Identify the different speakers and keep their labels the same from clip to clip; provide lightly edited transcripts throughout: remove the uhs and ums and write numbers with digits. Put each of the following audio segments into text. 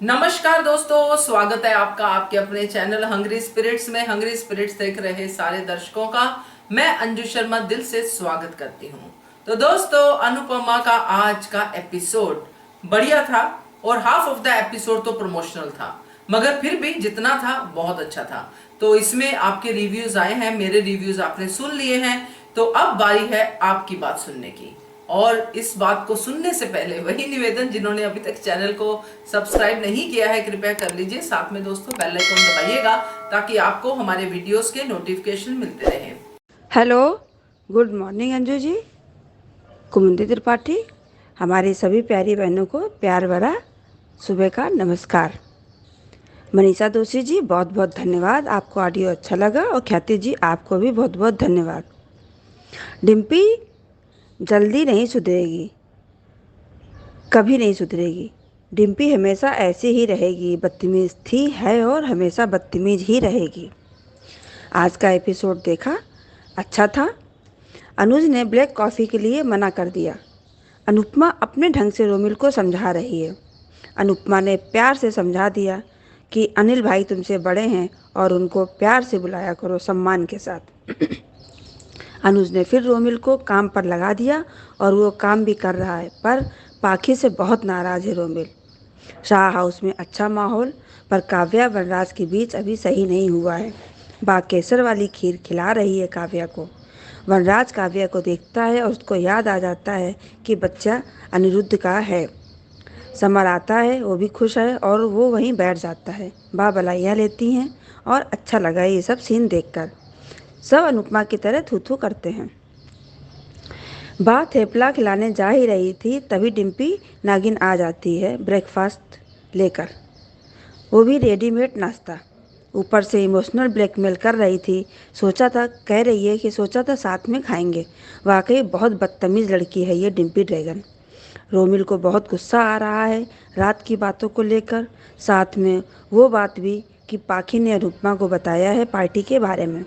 Speaker 1: नमस्कार दोस्तों, स्वागत है आपका आपके अपने चैनल हंग्री स्पिरिट्स में। हंग्री स्पिरिट्स देख रहे सारे दर्शकों का मैं अंजू शर्मा दिल से स्वागत करती हूँ। तो दोस्तों, अनुपमा का आज का एपिसोड बढ़िया था और हाफ ऑफ द एपिसोड तो प्रमोशनल था, मगर फिर भी जितना था बहुत अच्छा था। तो इसमें आपके रिव्यूज आए हैं, मेरे रिव्यूज आपने सुन लिए हैं, तो अब बारी है आपकी बात सुनने की। और इस बात को सुनने से पहले वही निवेदन, जिन्होंने अभी तक चैनल को सब्सक्राइब नहीं किया है कृपया कर लीजिए, साथ में दोस्तों बेल आइकन दबाइएगा ताकि आपको हमारे वीडियोस के नोटिफिकेशन मिलते रहें।
Speaker 2: Hello, good morning Anju ji. कुमुदी Tripathi, हमारी सभी प्यारी बहनों को प्यार भरा सुबह का नमस्कार। मनीषा दोषी जी, बहुत बहुत धन्यवाद, आपको ऑडियो अच्छा लगा। और ख्याति जी, आपको भी बहुत बहुत धन्यवाद। डिम्पी जल्दी नहीं सुधरेगी, कभी नहीं सुधरेगी। डिम्पी हमेशा ऐसी ही रहेगी, बदतमीज़ थी, है और हमेशा बदतमीज़ ही रहेगी। आज का एपिसोड देखा, अच्छा था। अनुज ने ब्लैक कॉफ़ी के लिए मना कर दिया। अनुपमा अपने ढंग से रोमिल को समझा रही है। अनुपमा ने प्यार से समझा दिया कि अनिल भाई तुमसे बड़े हैं और उनको प्यार से बुलाया करो, सम्मान के साथ। अनुज ने फिर रोमिल को काम पर लगा दिया और वो काम भी कर रहा है, पर पाखी से बहुत नाराज़ है रोमिल। शाह हाउस में अच्छा माहौल, पर काव्या वनराज के बीच अभी सही नहीं हुआ है। बा केसर वाली खीर खिला रही है काव्या को। वनराज काव्या को देखता है और उसको याद आ जाता है कि बच्चा अनिरुद्ध का है। समर आता है, वो भी खुश है और वो वहीं बैठ जाता है। बा बलाइयाँ लेती हैं और अच्छा लगा ये सब सीन देखकर। सब अनुपमा की तरह थू थू करते हैं। बा थेपला खिलाने जा ही रही थी, तभी डिम्पी नागिन आ जाती है ब्रेकफास्ट लेकर, वो भी रेडीमेड नाश्ता। ऊपर से इमोशनल ब्लैकमेल कर रही थी। कह रही है कि सोचा था साथ में खाएंगे। वाकई बहुत बदतमीज़ लड़की है ये डिम्पी ड्रैगन। रोमिल को बहुत गुस्सा आ रहा है रात की बातों को लेकर, साथ में वो बात भी कि पाखी ने अनुपमा को बताया है पार्टी के बारे में।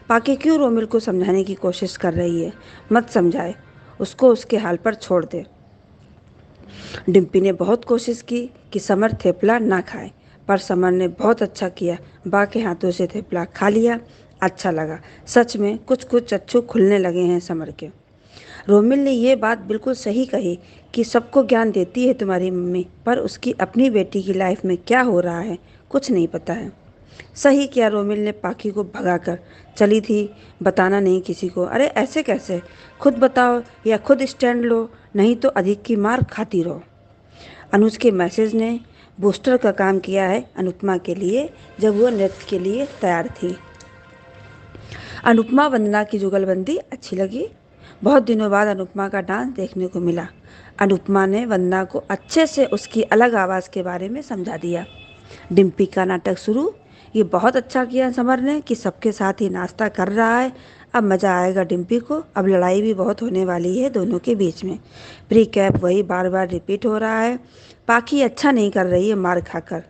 Speaker 2: पाखी क्यों रोमिल को समझाने की कोशिश कर रही है? मत समझाए, उसको उसके हाल पर छोड़ दे। डिम्पी ने बहुत कोशिश की कि समर थेपला ना खाए, पर समर ने बहुत अच्छा किया, बा के हाथों से थेपला खा लिया। अच्छा लगा, सच में कुछ कुछ चच्छू खुलने लगे हैं समर के। रोमिल ने ये बात बिल्कुल सही कही कि सबको ज्ञान देती है तुम्हारी मम्मी, पर उसकी अपनी बेटी की लाइफ में क्या हो रहा है कुछ नहीं पता है। सही किया रोमिल ने पाखी को भगाकर। चली थी, बताना नहीं किसी को। अरे ऐसे कैसे, खुद बताओ या खुद स्टैंड लो, नहीं तो अधिक की मार खाती रहो। अनुज के मैसेज ने बूस्टर का काम किया है अनुपमा के लिए, जब वो नृत्य के लिए तैयार थी। अनुपमा वंदना की जुगलबंदी अच्छी लगी। बहुत दिनों बाद अनुपमा का डांस देखने को मिला। अनुपमा ने वंदना को अच्छे से उसकी अलग आवाज़ के बारे में समझा दिया। डिम्पी का नाटक शुरू। ये बहुत अच्छा किया समर ने कि सबके साथ ही नाश्ता कर रहा है। अब मज़ा आएगा डिम्पी को। अब लड़ाई भी बहुत होने वाली है दोनों के बीच में। प्री कैप वही बार बार रिपीट हो रहा है। पाखी अच्छा नहीं कर रही है मार खाकर।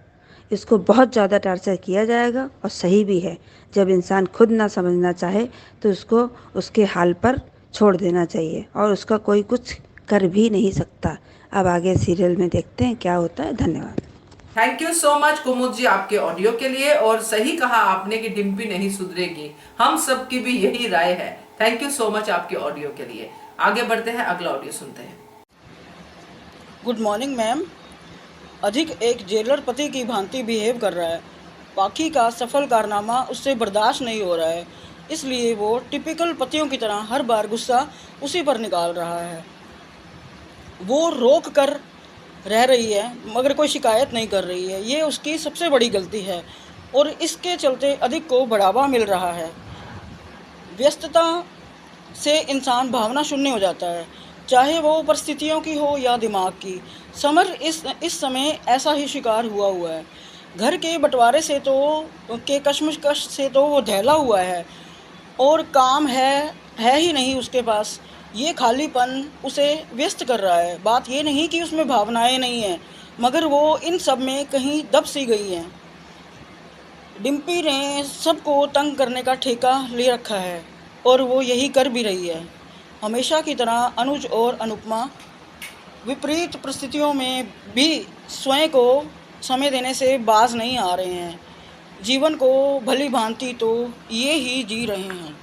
Speaker 2: इसको बहुत ज़्यादा टार्चर किया जाएगा और सही भी है। जब इंसान खुद ना समझना चाहे तो उसको उसके हाल पर छोड़ देना चाहिए और उसका कोई कुछ कर भी नहीं सकता। अब आगे सीरियल में देखते हैं क्या होता है। धन्यवाद।
Speaker 1: थैंक यू सो मच कुमुद जी आपके ऑडियो के लिए, और सही कहा आपने कि डिम्पी नहीं सुधरेगी, हम सब की भी यही राय है। थैंक यू सो मच आपके ऑडियो के लिए। आगे बढ़ते हैं, अगला ऑडियो सुनते हैं।
Speaker 3: Good morning ma'am. अधिक एक जेलर पति की भांति बिहेव कर रहा है। पाखी का सफल कारनामा उससे बर्दाश्त नहीं हो रहा है, इसलिए वो टिपिकल पतियों की तरह हर बार गुस्सा उसी पर निकाल रहा है। वो रोक कर रह रही है मगर कोई शिकायत नहीं कर रही है। ये उसकी सबसे बड़ी गलती है और इसके चलते अधिक को बढ़ावा मिल रहा है। व्यस्तता से इंसान भावना शून्य हो जाता है, चाहे वो परिस्थितियों की हो या दिमाग की। समर इस समय ऐसा ही शिकार हुआ है। घर के बंटवारे से तो के कश्मकश से तो वो दहला हुआ है और काम है ही नहीं उसके पास। ये खालीपन उसे व्यस्त कर रहा है। बात ये नहीं कि उसमें भावनाएं नहीं हैं, मगर वो इन सब में कहीं दब सी गई हैं। डिम्पी ने सबको तंग करने का ठेका ले रखा है और वो यही कर भी रही है। हमेशा की तरह अनुज और अनुपमा विपरीत परिस्थितियों में भी स्वयं को समय देने से बाज नहीं आ रहे हैं। जीवन को भली भांति तो ये ही जी रहे हैं।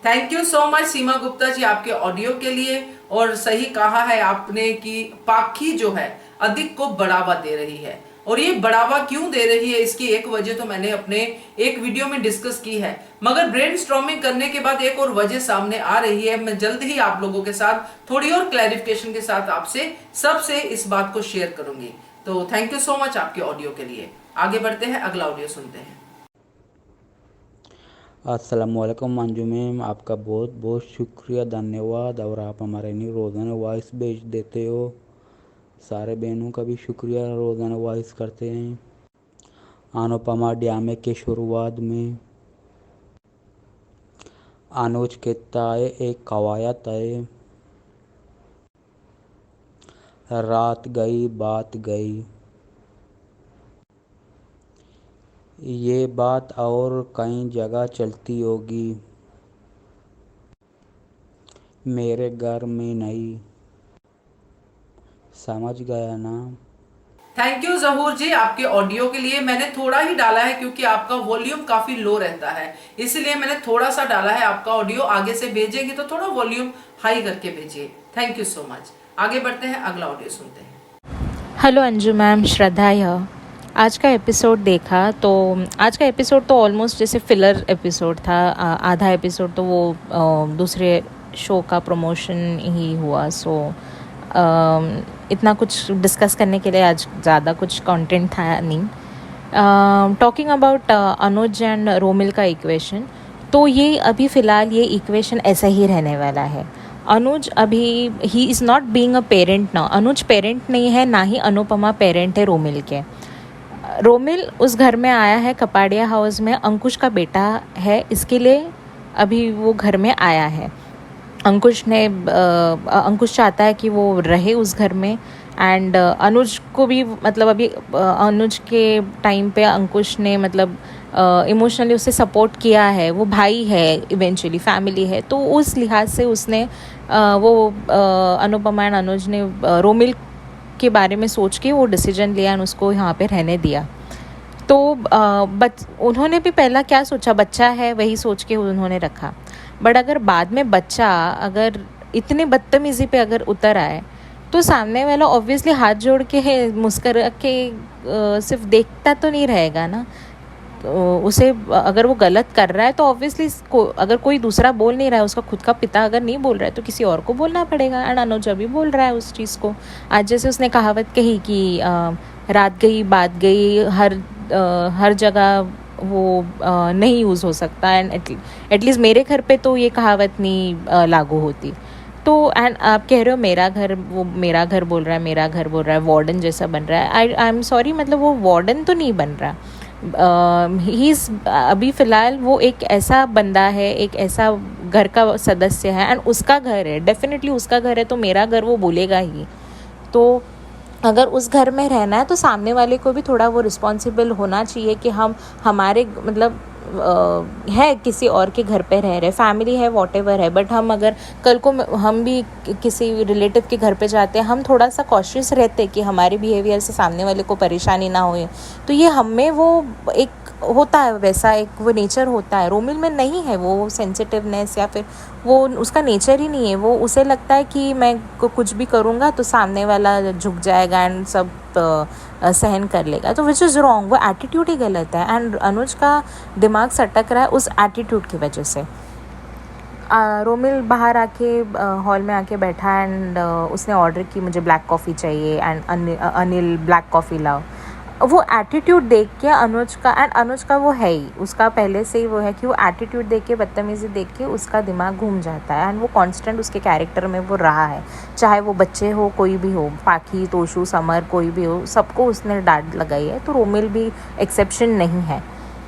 Speaker 1: थैंक यू सो मच सीमा गुप्ता जी आपके ऑडियो के लिए। और सही कहा है आपने कि पाखी जो है अधिक को बढ़ावा दे रही है, और ये बढ़ावा क्यों दे रही है इसकी एक वजह तो मैंने अपने एक वीडियो में डिस्कस की है, मगर ब्रेनस्टॉर्मिंग करने के बाद एक और वजह सामने आ रही है। मैं जल्द ही आप लोगों के साथ थोड़ी और क्लैरिफिकेशन के साथ आपसे सबसे इस बात को शेयर करूंगी। तो थैंक यू सो मच आपके ऑडियो के लिए। आगे बढ़ते हैं, अगला ऑडियो सुनते हैं।
Speaker 4: अस्सलामुअलैकुम मंजू मैम, आपका बहुत बहुत शुक्रिया, धन्यवाद। और आप हमारे लिए रोज़ाना वॉइस भेज देते हो। सारे बहनों का भी शुक्रिया, रोज़ाना वॉइस करते हैं। अनुपमा ड्रामे के शुरुआत में अनुज कहता है एक कवायद है, रात गई बात गई। ये बात और कई जगह चलती होगी, मेरे घर में नहीं। समझ गया ना?
Speaker 1: थैंक यू जहूर जी आपके ऑडियो के लिए। मैंने थोड़ा ही डाला है क्योंकि आपका वॉल्यूम काफी लो रहता है, इसलिए मैंने थोड़ा सा डाला है। आपका ऑडियो आगे से भेजेंगे तो थोड़ा वॉल्यूम हाई करके भेजिए। Thank you so much. आगे बढ़ते हैं, अगला ऑडियो सुनते हैं।
Speaker 5: हेलो अंजू मैम, श्रद्धा यह आज का एपिसोड देखा तो आज का एपिसोड तो ऑलमोस्ट जैसे फिलर एपिसोड था। आधा एपिसोड तो वो दूसरे शो का प्रमोशन ही हुआ। सो इतना कुछ डिस्कस करने के लिए आज ज़्यादा कुछ कंटेंट था नहीं। Talking about Anuj and Romil का इक्वेशन, तो ये अभी फ़िलहाल ये इक्वेशन ऐसा ही रहने वाला है। अनुज अभी he is not being a parent now. Anuj parent नहीं है, ना ही अनुपमा पेरेंट है रोमिल के। रोमिल उस घर में आया है, कपाड़िया हाउस में अंकुश का बेटा है, इसके लिए अभी वो घर में आया है। अंकुश चाहता है कि वो रहे उस घर में। एंड अनुज को भी मतलब अभी अनुज के टाइम पे अंकुश ने मतलब इमोशनली उसे सपोर्ट किया है। वो भाई है, इवेंचुअली फैमिली है, तो उस लिहाज से उसने अनुपमा एंड अनुज ने रोमिल के बारे में सोच के वो डिसीजन लिया और उसको यहाँ पे रहने दिया। तो उन्होंने भी पहला क्या सोचा, बच्चा है वही सोच के उन्होंने रखा। बट अगर बाद में बच्चा अगर इतने बदतमीज़ी पे अगर उतर आए तो सामने वाला ऑब्वियसली हाथ जोड़ के मुस्कुरा के सिर्फ देखता तो नहीं रहेगा ना। उसे अगर वो गलत कर रहा है तो ऑब्वियसली अगर कोई दूसरा बोल नहीं रहा है, उसका खुद का पिता अगर नहीं बोल रहा है तो किसी और को बोलना पड़ेगा। एंड अनुज अभी बोल रहा है उस चीज़ को। आज जैसे उसने कहावत कही कि रात गई बात गई, हर जगह वो नहीं यूज़ हो सकता। एंड एटलीस्ट मेरे घर पे तो ये कहावत नहीं लागू होती। तो एंड आप कह रहे हो मेरा घर, वो मेरा घर बोल रहा है, मेरा घर बोल रहा है, वार्डन जैसा बन रहा है। आई एम सॉरी, मतलब वो वार्डन तो नहीं बन रहा। ही इज़ अभी फ़िलहाल वो एक ऐसा बंदा है, एक ऐसा घर का सदस्य है। एंड उसका घर है, डेफिनेटली उसका घर है, तो मेरा घर वो बोलेगा ही। तो अगर उस घर में रहना है तो सामने वाले को भी थोड़ा वो रिस्पॉन्सिबल होना चाहिए कि हम हमारे मतलब है किसी और के घर पे रह रहे, फैमिली है वॉटेवर है, बट हम अगर कल को हम भी किसी रिलेटिव के घर पे जाते हैं, हम थोड़ा सा कॉशियस रहते कि हमारे बिहेवियर से सामने वाले को परेशानी ना हो। तो ये हम में वो एक होता है, वैसा एक वो नेचर होता है। रोमिल में नहीं है वो सेंसिटिवनेस, या फिर वो उसका नेचर ही नहीं है। वो उसे लगता है कि मैं कुछ भी करूँगा तो सामने वाला झुक जाएगा एंड सब सहन कर लेगा, तो विच इज़ रॉन्ग। वो एटीट्यूड ही गलत है। एंड अनुज का दिमाग सटक रहा है उस एटीट्यूड की वजह से। रोमिल बाहर आके हॉल में आके बैठा एंड उसने ऑर्डर की मुझे ब्लैक कॉफ़ी चाहिए एंड अनिल ब्लैक कॉफ़ी लाओ। वो एटीट्यूड देख के अनुज का, एंड अनुज का वो है ही, उसका पहले से ही वो है कि वो एटीट्यूड देख के, बदतमीज़ी देख के उसका दिमाग घूम जाता है। एंड वो कांस्टेंट उसके कैरेक्टर में वो रहा है, चाहे वो बच्चे हो, कोई भी हो, पाखी, तोशू, समर, कोई भी हो, सबको उसने डांट लगाई है। तो रोमिल भी एक्सेप्शन नहीं है।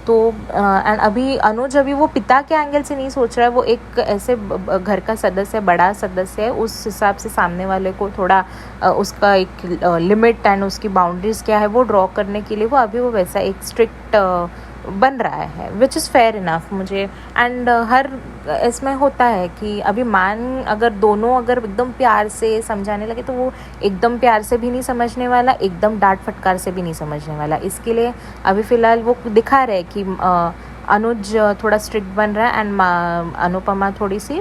Speaker 5: तो एंड अभी अनुज अभी वो पिता के एंगल से नहीं सोच रहा है, वो एक ऐसे घर का सदस्य, बड़ा सदस्य है, उस हिसाब से सामने वाले को थोड़ा उसका एक लिमिट एंड उसकी बाउंड्रीज़ क्या है वो ड्रॉ करने के लिए वो अभी वो वैसा एक स्ट्रिक्ट बन रहा है, विच इज़ फेयर इनफ मुझे। एंड हर इसमें होता है कि अभी मान अगर दोनों अगर एकदम प्यार से समझाने लगे तो वो एकदम प्यार से भी नहीं समझने वाला, एकदम डांट फटकार से भी नहीं समझने वाला। इसके लिए अभी फ़िलहाल वो दिखा रहे कि अनुज थोड़ा स्ट्रिक्ट बन रहा है एंड अनुपमा थोड़ी सी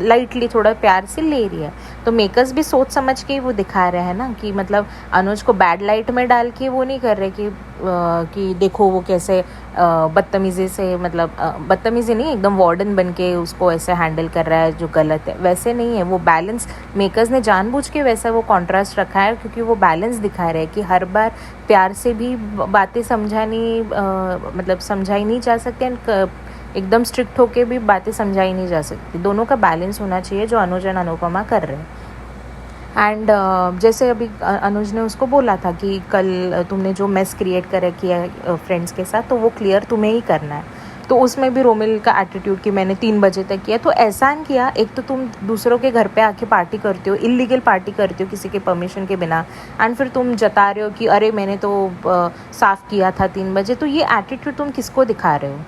Speaker 5: लाइटली थोड़ा प्यार से ले रही है। तो मेकर्स भी सोच समझ के वो दिखा रहे हैं ना कि मतलब अनुज को बैड लाइट में डाल के वो नहीं कर रहे कि देखो वो कैसे बदतमीज़ी से, मतलब बदतमीज़ी नहीं, एकदम वार्डन बन के उसको ऐसे हैंडल कर रहा है जो गलत है, वैसे नहीं है। वो बैलेंस मेकर्स ने जानबूझ के वैसा वो कॉन्ट्रास्ट रखा है क्योंकि वो बैलेंस दिखा रहे हैं कि हर बार प्यार से भी बातें मतलब समझाई नहीं जा सकती एंड एकदम स्ट्रिक्ट होके भी बातें समझाई नहीं जा सकती। दोनों का बैलेंस होना चाहिए जो अनुज एंड अनुपमा कर रहे हैं। एंड जैसे अभी अनुज ने उसको बोला था कि कल तुमने जो मेस क्रिएट किया फ्रेंड्स के साथ तो वो क्लियर तुम्हें ही करना है। तो उसमें भी रोमिल का एटीट्यूड कि मैंने 3 बजे तक किया, तो एहसान किया। एक तो तुम दूसरों के घर पे आके पार्टी करते हो, इलीगल पार्टी करते हो किसी के परमिशन के बिना, एंड फिर तुम जता रहे हो कि अरे मैंने तो साफ़ किया था 3 बजे। तो ये एटीट्यूड तुम किसको दिखा रहे हो?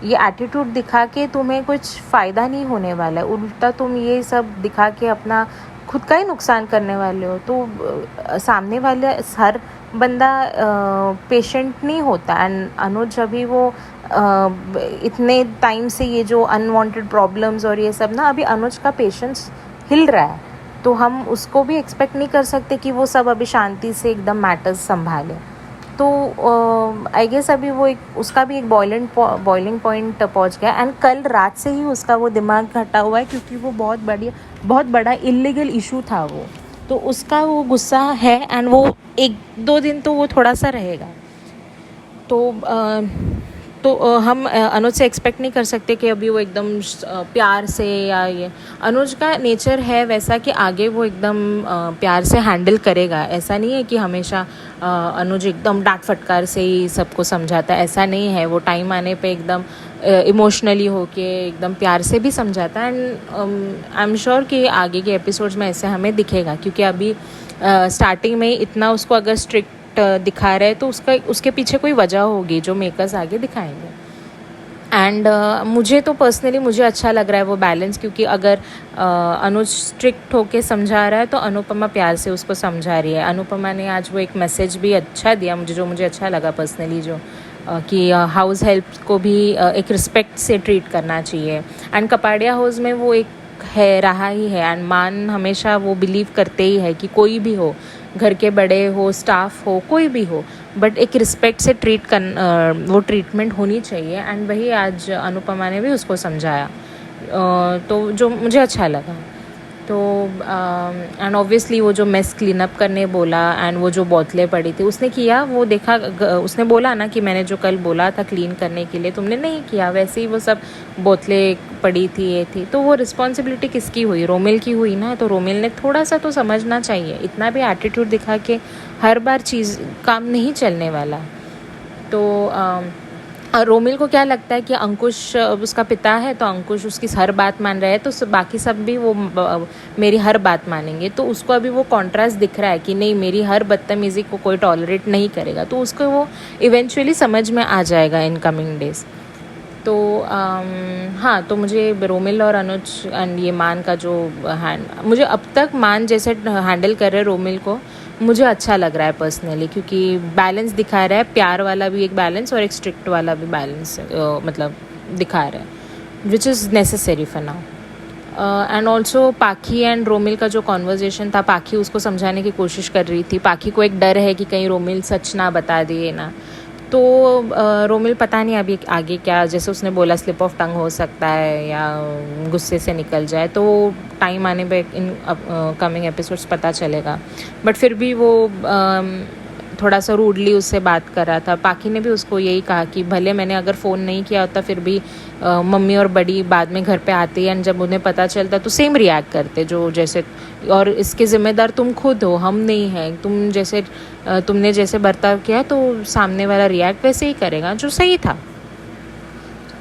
Speaker 5: ये एटीट्यूड दिखा के तुम्हें कुछ फ़ायदा नहीं होने वाला है, उल्टा तुम ये सब दिखा के अपना खुद का ही नुकसान करने वाले हो। तो सामने वाले हर बंदा पेशेंट नहीं होता। एंड अनुज अभी वो इतने टाइम से ये जो अनवांटेड प्रॉब्लम्स और ये सब ना, अभी अनुज का पेशेंस हिल रहा है, तो हम उसको भी एक्सपेक्ट नहीं कर सकते कि वो सब अभी शांति से एकदम मैटर्स संभाले। तो आई गेस अभी वो उसका भी एक बॉइलिंग पॉइंट पहुंच गया। एंड कल रात से ही उसका वो दिमाग हटा हुआ है क्योंकि वो बहुत बड़ा इलीगल इशू था वो, तो उसका वो गुस्सा है एंड वो 1-2 दिन तो वो थोड़ा सा रहेगा। तो हम अनुज से एक्सपेक्ट नहीं कर सकते कि अभी वो एकदम प्यार से, या ये अनुज का नेचर है वैसा कि आगे वो एकदम प्यार से हैंडल करेगा। ऐसा नहीं है कि हमेशा अनुज एकदम डांट फटकार से ही सबको समझाता है, ऐसा नहीं है। वो टाइम आने पे एकदम इमोशनली होके एकदम प्यार से भी समझाता है। एंड आई एम श्योर कि आगे के एपिसोड्स में ऐसे हमें दिखेगा क्योंकि अभी स्टार्टिंग में इतना उसको अगर स्ट्रिक्ट दिखा रहे हैं तो उसके पीछे कोई वजह होगी जो मेकर्स आगे दिखाएंगे। एंड मुझे तो पर्सनली मुझे अच्छा लग रहा है वो बैलेंस, क्योंकि अगर अनुज स्ट्रिक्ट होके समझा रहा है तो अनुपमा प्यार से उसको समझा रही है। अनुपमा ने आज वो एक मैसेज भी अच्छा दिया मुझे अच्छा लगा पर्सनली, जो कि हाउस हेल्प को भी एक रिस्पेक्ट से ट्रीट करना चाहिए। एंड कपाड़िया हाउस में वो एक रहा ही है। एंड मान हमेशा वो बिलीव करते ही है कि कोई भी हो, घर के बड़े हो, स्टाफ हो, कोई भी हो, बट एक रिस्पेक्ट से वो ट्रीटमेंट होनी चाहिए। एंड वही आज अनुपमा ने भी उसको समझाया, तो जो मुझे अच्छा लगा। तो एंड ऑब्वियसली वो जो मेस क्लीन अप करने बोला एंड वो जो बोतलें पड़ी थी उसने किया, वो देखा, उसने बोला ना कि मैंने जो कल बोला था क्लीन करने के लिए तुमने नहीं किया, वैसे ही वो सब बोतलें पड़ी थी, ये थी। तो वो रिस्पॉन्सिबिलिटी किसकी हुई? रोमिल की हुई ना। तो रोमिल ने थोड़ा सा तो समझना चाहिए, इतना भी एटीट्यूड दिखा के हर बार चीज़ काम नहीं चलने वाला। तो रोमिल को क्या लगता है कि अंकुश उसका पिता है तो अंकुश उसकी हर बात मान रहा है, तो बाकी सब भी वो मेरी हर बात मानेंगे। तो उसको अभी वो कॉन्ट्रास्ट दिख रहा है कि नहीं, मेरी हर बदतमीज़ी को कोई टॉलरेट नहीं करेगा। तो उसको वो इवेंचुअली समझ में आ जाएगा इन कमिंग डेज। तो हाँ, तो मुझे रोमिल और अनुज एंड ये मान का जो मुझे अब तक मान जैसे हैंडल कर रहे रोमिल को मुझे अच्छा लग रहा है पर्सनली, क्योंकि बैलेंस दिखा रहा है, प्यार वाला भी एक बैलेंस और एक स्ट्रिक्ट वाला भी बैलेंस मतलब दिखा रहा है, which is necessary for now. And also पाखी एंड रोमिल का जो कॉन्वर्जेशन था, पाखी उसको समझाने की कोशिश कर रही थी। पाखी को एक डर है कि कहीं रोमिल सच ना बता दिए ना, तो रोमिल पता नहीं अभी आगे क्या, जैसे उसने बोला स्लिप ऑफ टंग हो सकता है या गुस्से से निकल जाए, तो टाइम आने पे इन कमिंग एपिसोड्स पता चलेगा। बट फिर भी वो थोड़ा सा रूडली उससे बात कर रहा था। पाखी ने भी उसको यही कहा कि भले मैंने अगर फ़ोन नहीं किया होता फिर भी मम्मी और बड़ी बाद में घर पे आती है, एंड जब उन्हें पता चलता तो सेम रिएक्ट करते जो जैसे, और इसके ज़िम्मेदार तुम खुद हो, हम नहीं हैं। तुमने जैसे बर्ताव किया तो सामने वाला रिएक्ट वैसे ही करेगा, जो सही था।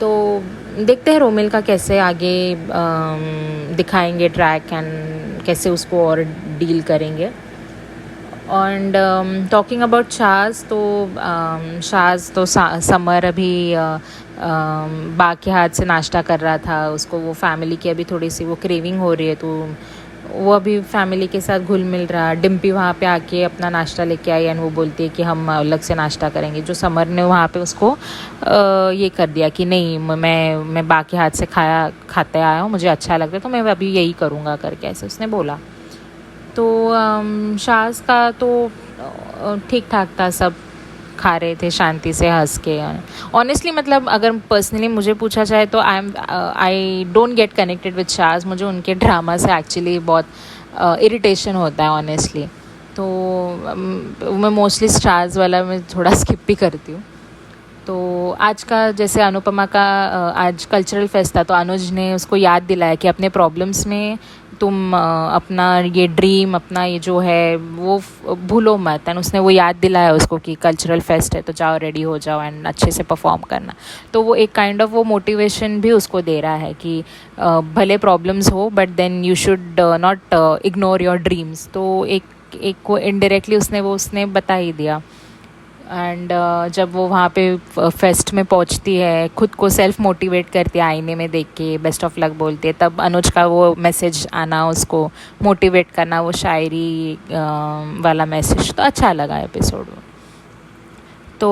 Speaker 5: तो देखते हैं रोमिल का कैसे आगे दिखाएंगे ट्रैक एंड कैसे उसको और डील करेंगे। एंड टॉकिंग अबाउट शाज, तो शाज तो समर अभी बाग के हाथ से नाश्ता कर रहा था, उसको वो फैमिली की अभी थोड़ी सी वो क्रेविंग हो रही है, तो वो अभी फैमिली के साथ घुल मिल रहा। डिम्पी वहाँ पे आके अपना नाश्ता लेके आई एंड वो बोलती है कि हम अलग से नाश्ता करेंगे। जो समर ने वहाँ पे उसको ये कर दिया कि नहीं, मैं बाग के हाथ से खाते आया हूँ, मुझे अच्छा लगता है, तो मैं अभी यही करूँगा करके ऐसे उसने बोला। तो शाज का तो ठीक ठाक था, सब खा रहे थे शांति से हंस के। ऑनेस्टली मतलब अगर पर्सनली मुझे पूछा जाए तो I don't get connected with Shaz. मुझे उनके ड्रामा से एक्चुअली बहुत इरिटेशन होता है ऑनेस्टली। तो मैं मोस्टली शाज वाला मैं थोड़ा स्किप भी करती हूँ। तो आज का जैसे अनुपमा का आज कल्चरल फेस्ट था, तो अनुज ने उसको याद दिलाया कि अपने प्रॉब्लम्स में तुम अपना ये ड्रीम, अपना ये जो है वो भूलो मत। एंड उसने वो याद दिलाया उसको कि कल्चरल फेस्ट है तो जाओ, रेडी हो जाओ एंड अच्छे से परफॉर्म करना। तो वो एक काइंड ऑफ वो मोटिवेशन भी उसको दे रहा है कि भले प्रॉब्लम्स हो but then you should not ignore your dreams. तो एक को इनडायरेक्टली उसने बता ही दिया। एंड जब वो वहाँ पे फेस्ट में पहुँचती है, खुद को सेल्फ मोटिवेट करती है आईने में देख के, बेस्ट ऑफ लक बोलती है, तब अनुज का वो मैसेज आना, उसको मोटिवेट करना, वो शायरी वाला मैसेज, तो अच्छा लगा एपिसोड में। तो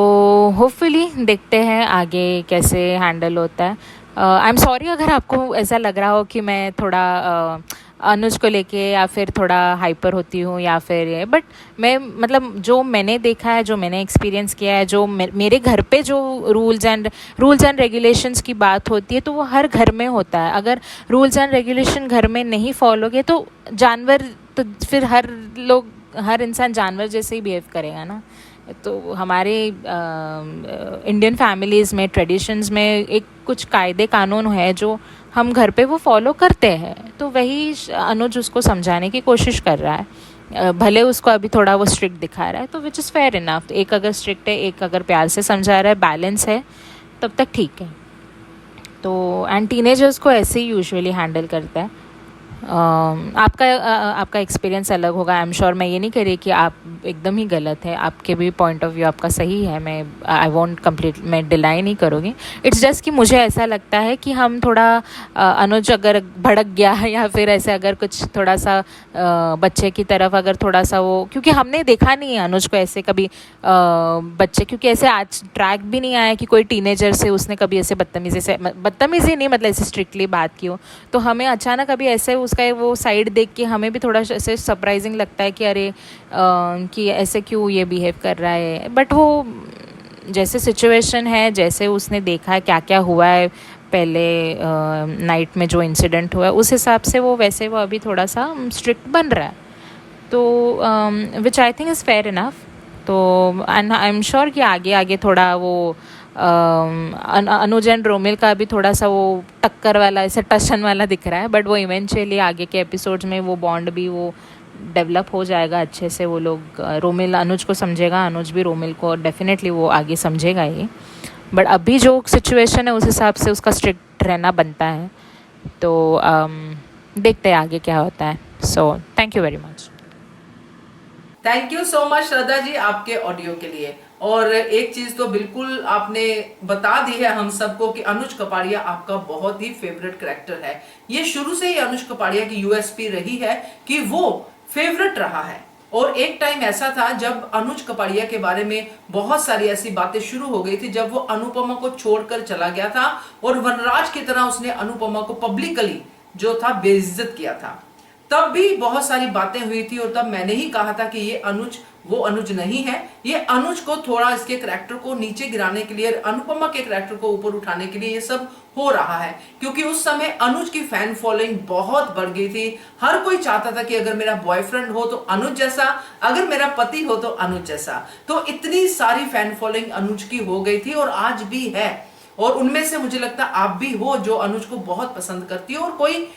Speaker 5: होपफुली देखते हैं आगे कैसे हैंडल होता है। आई एम सॉरी अगर आपको ऐसा लग रहा हो कि मैं थोड़ा अनुज को लेके या फिर थोड़ा हाइपर होती हूँ या फिर ये, बट मैं मतलब जो मैंने देखा है, जो मैंने एक्सपीरियंस किया है, जो मेरे घर पे जो रूल्स एंड रेगुलेशंस की बात होती है तो वो हर घर में होता है। अगर रूल्स एंड रेगुलेशन घर में नहीं फॉलो किए तो जानवर, तो फिर हर इंसान जानवर जैसे ही बिहेव करेगा ना। तो हमारे इंडियन फैमिलीज़ में, ट्रेडिशंस में एक कुछ कायदे कानून है जो हम घर पे वो फॉलो करते हैं। तो वही अनुज उसको समझाने की कोशिश कर रहा है। भले उसको अभी थोड़ा वो स्ट्रिक्ट दिखा रहा है, तो विच इज़ फेयर इनफ। एक अगर स्ट्रिक्ट है, एक अगर प्यार से समझा रहा है, बैलेंस है, तब तक ठीक है। तो एंड टीनेजर्स को ऐसे ही यूजुअली हैंडल करता है। आपका एक्सपीरियंस अलग होगा, आई एम श्योर। मैं ये नहीं कह रही कि आप एकदम ही गलत है, आपके भी पॉइंट ऑफ व्यू आपका सही है, मैं डिनाई नहीं करूँगी। इट्स जस्ट कि मुझे ऐसा लगता है कि हम थोड़ा अनुज अगर भड़क गया या फिर ऐसे अगर कुछ थोड़ा सा बच्चे की तरफ अगर थोड़ा सा वो, क्योंकि हमने देखा नहीं है अनुज को ऐसे कभी बच्चे, क्योंकि ऐसे आज ट्रैक भी नहीं आया कि कोई टीनेजर से उसने कभी ऐसे बदतमीज़ी नहीं, मतलब ऐसे स्ट्रिक्टली बात की हो। तो हमें अचानक अभी ऐसे उसका वो साइड देख के हमें भी थोड़ा ऐसे सरप्राइजिंग लगता है कि अरे कि ऐसे क्यों ये बिहेव कर रहा है। बट वो जैसे सिचुएशन है, जैसे उसने देखा है क्या क्या हुआ है पहले नाइट में जो इंसिडेंट हुआ है, उस हिसाब से वो अभी थोड़ा सा स्ट्रिक्ट बन रहा है। तो which I think is fair enough. तो एंड आई एम श्योर कि आगे थोड़ा वो अनुज एंड रोमिल का भी थोड़ा सा वो टक्कर वाला, ऐसे टशन वाला दिख रहा है, बट वो इवेंचुअली आगे के एपिसोड्स में वो बॉन्ड भी वो डेवलप हो जाएगा अच्छे से। वो लोग, रोमिल अनुज को समझेगा, अनुज भी रोमिल को डेफिनेटली वो आगे समझेगा ही। बट अभी जो सिचुएशन है उस हिसाब से उसका स्ट्रिक्ट रहना बनता है। तो देखते हैं आगे क्या होता है। So thank you very much.
Speaker 1: Thank you so much Shraddha ji आपके ऑडियो के लिए। और एक चीज तो बिल्कुल आपने बता दी है हम सबको कि अनुज कपाड़िया आपका बहुत ही फेवरेट कैरेक्टर है। ये शुरू से ही अनुज कपाड़िया की यूएसपी रही है कि वो फेवरेट रहा है। और एक टाइम ऐसा था जब अनुज कपाड़िया के बारे में बहुत सारी ऐसी बातें शुरू हो गई थी, जब वो अनुपमा को छोड़कर चला गया था और वनराज की तरह उसने अनुपमा को पब्लिकली जो था बेइज्जत किया था। तब भी बहुत सारी बातें हुई थी और तब मैंने ही कहा था कि ये अनुज वो अनुज नहीं है। ये अनुज को थोड़ा इसके करैक्टर को नीचे गिराने के लिए, अनुपमा के करैक्टर को ऊपर उठाने के लिए ये सब हो रहा है। क्योंकि उस समय अनुज की फैन फॉलोइंग बहुत बढ़ गई थी। हर कोई चाहता था कि अगर मेरा बॉयफ्रेंड हो तो अनुज जैसा, अगर मेरा पति हो तो अनुज जैसा। तो इतनी सारी फैन फॉलोइंग अनुज की हो गई थी और आज भी है। और उनमें से मुझे लगता है आप भी हो जो अनुज को बहुत पसंद करती हो, और कोई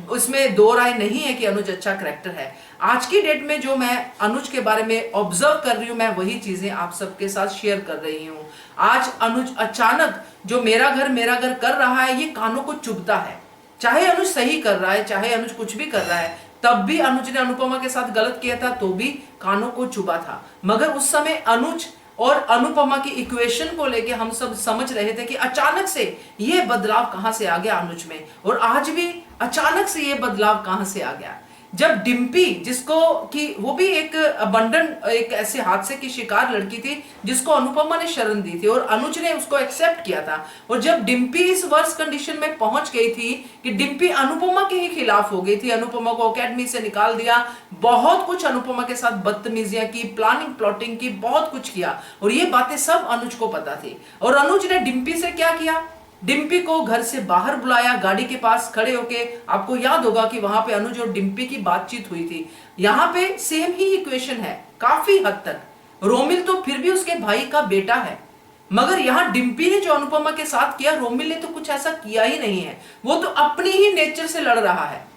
Speaker 1: उसमें दो राय नहीं है कि अनुज अच्छा करैक्टर है। आज की डेट में जो मैं अनुज के बारे में ऑब्जर्व कर रही हूं, मैं वही चीजें आप सबके साथ शेयर कर रही हूं। आज अनुज अचानक जो मेरा घर कर रहा है, ये कानों को चुभता है। चाहे अनुज सही कर रहा है, चाहे अनुज कुछ भी कर रहा है, तब भी अनुज ने अनुपमा के साथ गलत किया था, तो भी कानों को चुभा था। मगर उस समय अनुज और अनुपमा की इक्वेशन को लेके हम सब समझ रहे थे कि अचानक से ये बदलाव कहां से आ गया अनुज में, और आज भी अचानक से ये बदलाव कहां से आ गया। जब डिम्पी, जिसको कि वो भी एक अबंडन, एक ऐसे हादसे की शिकार लड़की थी जिसको अनुपमा ने शरण दी थी और अनुज ने उसको एक्सेप्ट किया था, और जब डिम्पी इस वर्स्ट कंडीशन में पहुंच गई थी कि डिम्पी अनुपमा के ही खिलाफ हो गई थी, अनुपमा को एकेडमी से निकाल दिया, बहुत कुछ अनुपमा के साथ बदतमीजियां की, प्लानिंग प्लॉटिंग की, बहुत कुछ किया, और ये बातें सब अनुज को पता थी। और अनुज ने डिम्पी से क्या किया, डिम्पी को घर से बाहर बुलाया, गाड़ी के पास खड़े होके, आपको याद होगा कि वहां पे अनुज और डिम्पी की बातचीत हुई थी। यहां पे सेम ही इक्वेशन है काफी हद तक। रोमिल तो फिर भी उसके भाई का बेटा है, मगर यहां डिम्पी ने जो अनुपमा के साथ किया, रोमिल ने तो कुछ ऐसा किया ही नहीं है, वो तो अपनी ही नेचर से लड़ रहा है।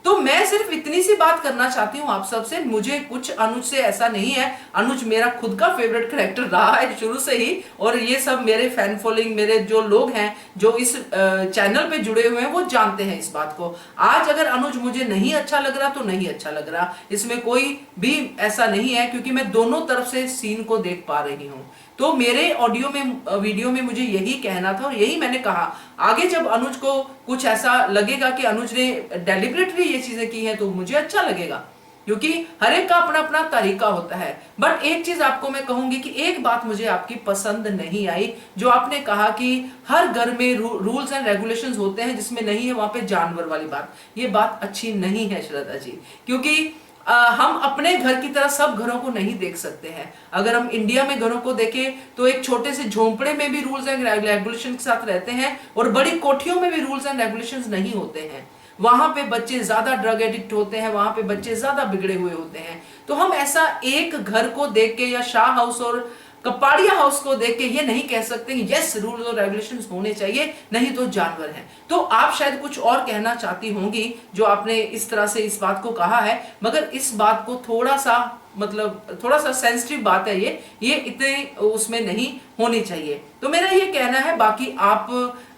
Speaker 1: तो मैं सिर्फ इतनी सी बात करना चाहती हूं आप सबसे, मुझे कुछ अनुज से ऐसा नहीं है, अनुज मेरा खुद का फेवरेट कैरेक्टर रहा है शुरू से ही, और ये सब मेरे फैन फॉलोइंग, मेरे जो लोग हैं जो इस चैनल पे जुड़े हुए हैं वो जानते हैं इस बात को। आज अगर अनुज मुझे नहीं अच्छा लग रहा तो नहीं अच्छा लग रहा, इसमें कोई भी ऐसा नहीं है, क्योंकि मैं दोनों तरफ से सीन को देख पा रही हूँ। तो मेरे ऑडियो में, वीडियो में मुझे यही कहना था और यही मैंने कहा। आगे जब अनुज को कुछ ऐसा लगेगा कि अनुज ने डेलिबरेटली ये चीजें की हैं तो मुझे अच्छा लगेगा, क्योंकि हर एक का अपना अपना तरीका होता है। बट एक चीज आपको मैं कहूंगी कि एक बात मुझे आपकी पसंद नहीं आई, जो आपने कहा कि हर घर में रूल्स एंड रेगुलेशंस होते हैं, जिसमें नहीं है वहां पे जानवर वाली बात। ये बात अच्छी नहीं है श्रद्धा जी, क्योंकि हम अपने घर की तरह सब घरों को नहीं देख सकते हैं। अगर हम इंडिया में घरों को देखें तो एक छोटे से झोंपड़े में भी रूल्स एंड रेगुलेशन के साथ रहते हैं, और बड़ी कोठियों में भी रूल्स एंड रेगुलेशंस नहीं होते हैं। वहां पे बच्चे ज्यादा ड्रग एडिक्ट होते हैं, वहां पे बच्चे ज्यादा बिगड़े हुए होते हैं। तो हम ऐसा एक घर को देख के या शाह हाउस और कपाड़िया हाउस को देख के ये नहीं कह सकते कि यस रूल्स और रेगुलेशंस होने चाहिए, नहीं तो जानवर हैं। तो आप शायद कुछ और कहना चाहती होंगी जो आपने इस तरह से इस बात को कहा है, मगर इस बात को थोड़ा सा, मतलब थोड़ा सा सेंसिटिव बात है ये इतनी उसमें नहीं होनी चाहिए। तो मेरा ये कहना है। बाकी आप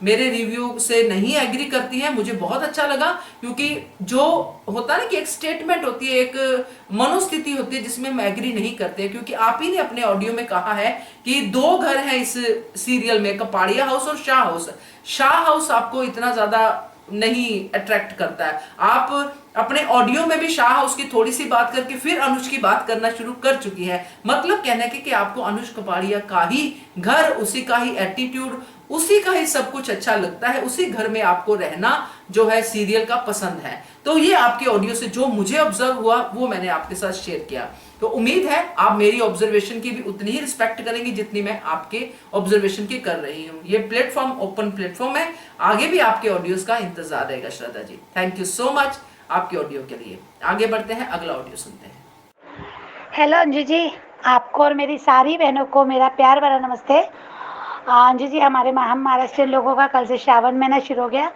Speaker 1: मेरे रिव्यू से नहीं एग्री करती हैं, मुझे बहुत अच्छा लगा, क्योंकि जो होता है ना कि एक स्टेटमेंट होती है, एक मनोस्थिति होती है जिसमें हम एग्री नहीं करते, क्योंकि आप ही ने अपने ऑडियो में कहा है कि 2 घर हैं इस सीरियल में, कपाड़िया हाउस और शाह हाउस। शाह हाउस आपको इतना ज्यादा नहीं अट्रैक्ट करता है। आप अपने ऑडियो में भी शाह हाउस की थोड़ी सी बात करके फिर अनुज की बात करना शुरू कर चुकी है। मतलब कहने के कि आपको अनुज कपाड़िया का ही घर, उसी का ही एटीट्यूड, उसी का ही सब कुछ अच्छा लगता है, उसी घर में आपको रहना जो है सीरियल का पसंद है। तो ये आपके ऑडियो से जो मुझे ऑब्जर्व हुआ वो मैंने आपके साथ शेयर किया। तो उम्मीद है आप मेरी ऑब्जर्वेशन की भी उतनी ही रिस्पेक्ट करेंगी जितनी मैं आपके ऑब्जर्वेशन की कर रही हूँ। ये प्लेटफॉर्म ओपन प्लेटफॉर्म है, आगे भी आपके ऑडियोज का इंतजार रहेगा Shraddha ji. Thank you so much आपके ऑडियो के लिए। आगे बढ़ते हैं, अगला ऑडियो सुनते हैं।
Speaker 6: हेलो अंजू जी, आपको और मेरी सारी बहनों को मेरा प्यार भरा नमस्ते। अंजू जी, हम महाराष्ट्र लोगों का कल से श्रावण महीना शुरू हो गया,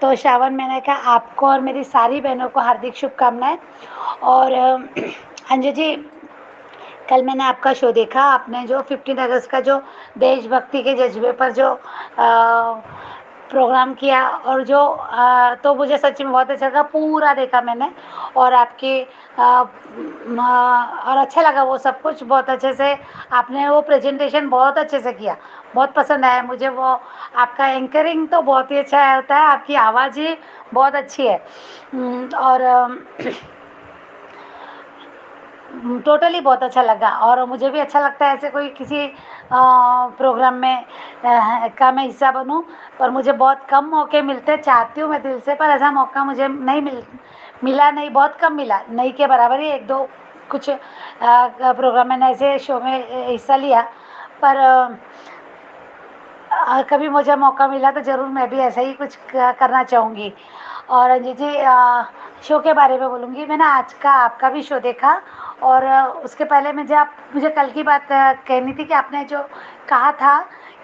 Speaker 6: तो श्रावण महीने का आपको और मेरी सारी बहनों को हार्दिक शुभकामनाएं। और अंजू जी, कल मैंने आपका शो देखा, आपने जो 15 अगस्त का जो देशभक्ति के जज्बे पर जो प्रोग्राम किया, और जो तो मुझे सच में बहुत अच्छा लगा, पूरा देखा मैंने। और आपकी और अच्छा लगा वो सब कुछ, बहुत अच्छे से आपने वो प्रेजेंटेशन बहुत अच्छे से किया, बहुत पसंद आया मुझे वो। आपका एंकरिंग तो बहुत ही अच्छा होता है, आपकी आवाज़ ही बहुत अच्छी है। और टोटली बहुत अच्छा लगा, और मुझे भी अच्छा लगता है ऐसे कोई किसी प्रोग्राम में का मैं हिस्सा बनूं, पर मुझे बहुत कम मौके मिलते, चाहती हूँ मैं दिल से, पर ऐसा मौका मुझे नहीं मिला नहीं, बहुत कम मिला, नहीं के बराबर ही 1-2 कुछ प्रोग्राम मैंने ऐसे शो में हिस्सा लिया, पर कभी मुझे मौका मिला तो ज़रूर मैं भी ऐसा ही कुछ करना चाहूँगी। और अंजू जी, शो के बारे में बोलूँगी, मैंने आज का आपका भी शो देखा, और उसके पहले मुझे कल की बात कहनी थी कि आपने जो कहा था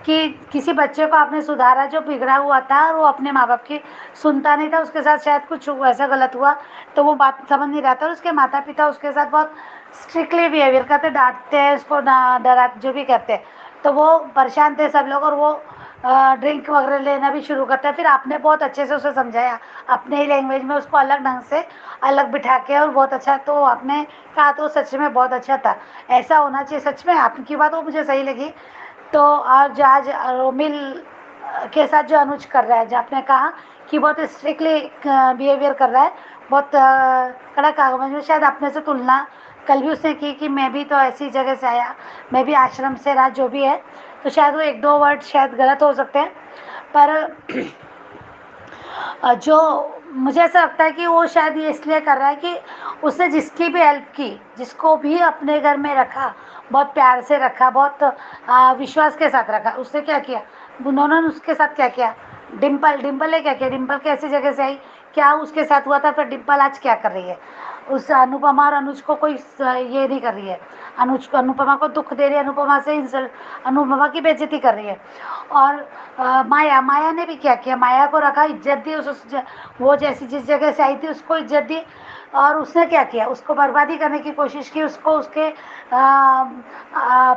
Speaker 6: कि किसी बच्चे को आपने सुधारा जो बिगड़ा हुआ था, और वो अपने माँ बाप की सुनता नहीं था, उसके साथ शायद कुछ वैसा गलत हुआ तो वो बात समझ नहीं रहा था, और उसके माता पिता उसके साथ बहुत स्ट्रिक्टली बिहेवियर करते, डांटते हैं उसको, डरा जो भी करते हैं, तो वो परेशान थे सब लोग, और वो ड्रिंक वगैरह लेना भी शुरू करता है। फिर आपने बहुत अच्छे से उसे समझाया अपने ही लैंग्वेज में, उसको अलग ढंग से अलग बिठा के, और बहुत अच्छा, तो आपने कहा तो सच में बहुत अच्छा था। ऐसा होना चाहिए सच में, आपकी बात वो मुझे सही लगी। तो आज रोमिल के साथ जो अनुज कर रहा है, जो आपने कहा कि बहुत स्ट्रिक्टली बिहेवियर कर रहा है, बहुत कड़क कागज में, शायद अपने से तुलना कल भी उसने की कि मैं भी तो ऐसी जगह से आया, मैं भी आश्रम से रहा, जो भी है। तो शायद वो एक दो वर्ड शायद गलत हो सकते हैं, पर जो मुझे ऐसा लगता है कि वो शायद ये इसलिए कर रहा है कि उसने जिसकी भी हेल्प की, जिसको भी अपने घर में रखा, बहुत प्यार से रखा, बहुत विश्वास के साथ रखा। उसने क्या किया, उन्होंने उसके साथ क्या किया, डिम्पल ने क्या किया, डिम्पल कैसी जगह से आई, क्या उसके साथ हुआ था, फिर डिम्पल आज क्या कर रही है, उस अनुपमा और अनुज को कोई ये नहीं कर रही है, अनुज को, अनुपमा को दुख दे रही है, अनुपमा से इंसल्ट, अनुपमा की बेइज्जती कर रही है। और माया ने भी क्या किया, माया को रखा, इज्जत दी, वो जैसी जिस जगह से आई थी उसको इज्जत दी। और उसने क्या किया, उसको बर्बादी करने की कोशिश की, उसको उसके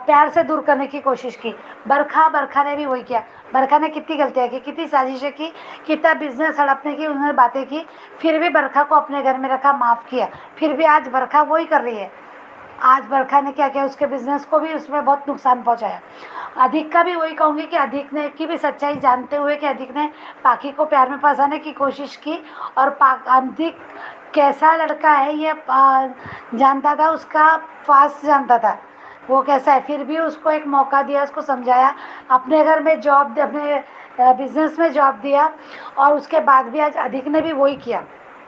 Speaker 6: प्यार से दूर करने की कोशिश की। बरखा ने भी वही किया। बरखा ने कितनी गलतियाँ की, कितनी साजिशें की, कितना बिजनेस हड़पने की उन्होंने बातें की, फिर भी बरखा को अपने घर में रखा, माफ़ किया। फिर भी आज बरखा वही कर रही है। आज बरखा ने क्या किया, उसके बिजनेस को भी उसमें बहुत नुकसान पहुंचाया। अधिक का भी वही कहूँगी कि अधिक ने की भी सच्चाई जानते हुए कि अधिक ने पाखी को प्यार में फंसाने की कोशिश की, और अधिक कैसा लड़का है ये जानता था, उसका फास्ट जानता था वो कैसा है, फिर भी उसको एक मौका दिया, उसको समझाया, अपने घर में जॉब, अपने बिजनेस में जॉब दिया। और उसके बाद भी आज अधिक ने भी वही किया।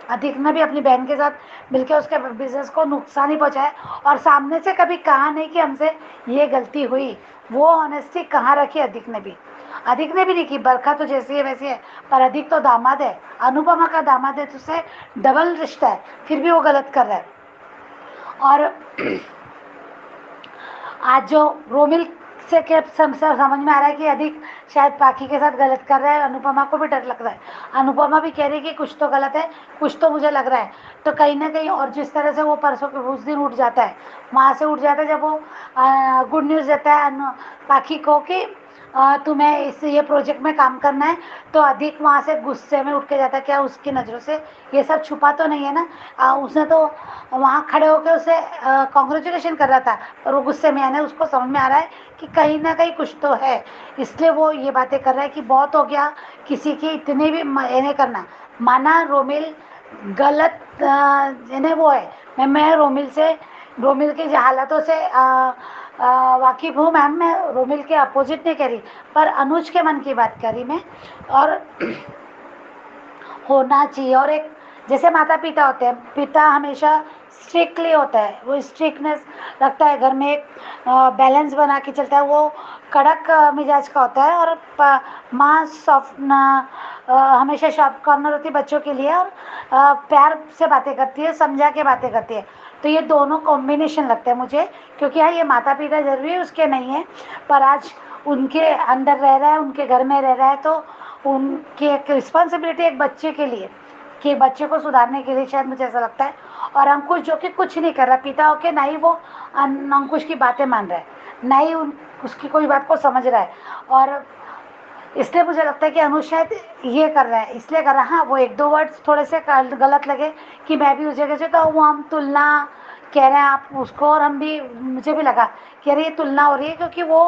Speaker 6: अधिक ने भी अपनी बहन के साथ मिलकर उसके बिजनेस को नुकसान ही पहुंचाया, और सामने से कभी कहा नहीं कि हमसे ये गलती हुई। वो ऑनेस्टी कहाँ रखी अधिक ने भी, अधिक ने भी नहीं की। बरखा तो जैसी है वैसी है, पर अधिक तो दामाद है, अनुपमा का दामाद है, तो उससे डबल रिश्ता है, फिर भी वो गलत कर रहा है। और आज जो रोमिल से के समझ में आ रहा है कि अधिक शायद पाखी के साथ गलत कर रहा है, अनुपमा को भी डर लग रहा है। अनुपमा भी कह रही है कि कुछ तो गलत है, कुछ तो मुझे लग रहा है। तो कहीं ना कहीं, और जिस तरह से वो परसों के उस दिन उठ जाता है, वहाँ से उठ जाता है जब वो गुड न्यूज़ देता है पाखी को कि तुम्हें इस ये प्रोजेक्ट में काम करना है, तो अधिक वहाँ से गुस्से में उठ के जाता है। क्या उसकी नज़रों से ये सब छुपा तो नहीं है ना, उसने तो वहाँ खड़े होकर उसे कॉन्ग्रेचुलेशन कर रहा था, और वो गुस्से में, यानी उसको समझ में आ रहा है कि कहीं ना कहीं कुछ तो है, इसलिए वो ये बातें कर रहा है कि बहुत हो गया किसी की इतनी भी ये करना। माना रोमिल गलत यानी वो है, मैं रोमिल की हालातों से वाकिफ हूँ मैम, मैं रोमिल के अपोजिट नहीं कह रही, पर अनुज के मन की बात कर रही मैं। और होना चाहिए, और एक जैसे माता पिता होते हैं, पिता हमेशा स्ट्रिक्टली होता है, वो स्ट्रिक्टनेस रखता है घर में, एक बैलेंस बना के चलता है, वो कड़क मिजाज का होता है। और माँ सॉफ्ट हमेशा सॉफ्ट कॉर्नर होती है बच्चों के लिए, और प्यार से बातें करती है, समझा के बातें करती है। तो ये दोनों कॉम्बिनेशन लगता है मुझे, क्योंकि हाँ ये माता पिता जरूरी है उसके नहीं है, पर आज उनके अंदर रह रहा है, उनके घर में रह रहा है, तो उनकी एक रिस्पॉन्सिबिलिटी एक बच्चे के लिए, कि बच्चे को सुधारने के लिए, शायद मुझे ऐसा लगता है। और अंकुश जो कि कुछ नहीं कर रहा पिता होके, ना ही वो अंकुश की बातें मान रहा है, ना ही उसकी कोई बात को समझ रहा है। और इसलिए मुझे लगता है कि अनुज शायद ये कर रहा है, इसलिए कर रहा है। हाँ वो एक दो वर्ड्स थोड़े से गलत लगे कि मैं भी उस जगह से, तो वो हम तुलना कह रहे हैं आप उसको, और हम भी, मुझे भी लगा कि अरे ये तुलना हो रही है, क्योंकि वो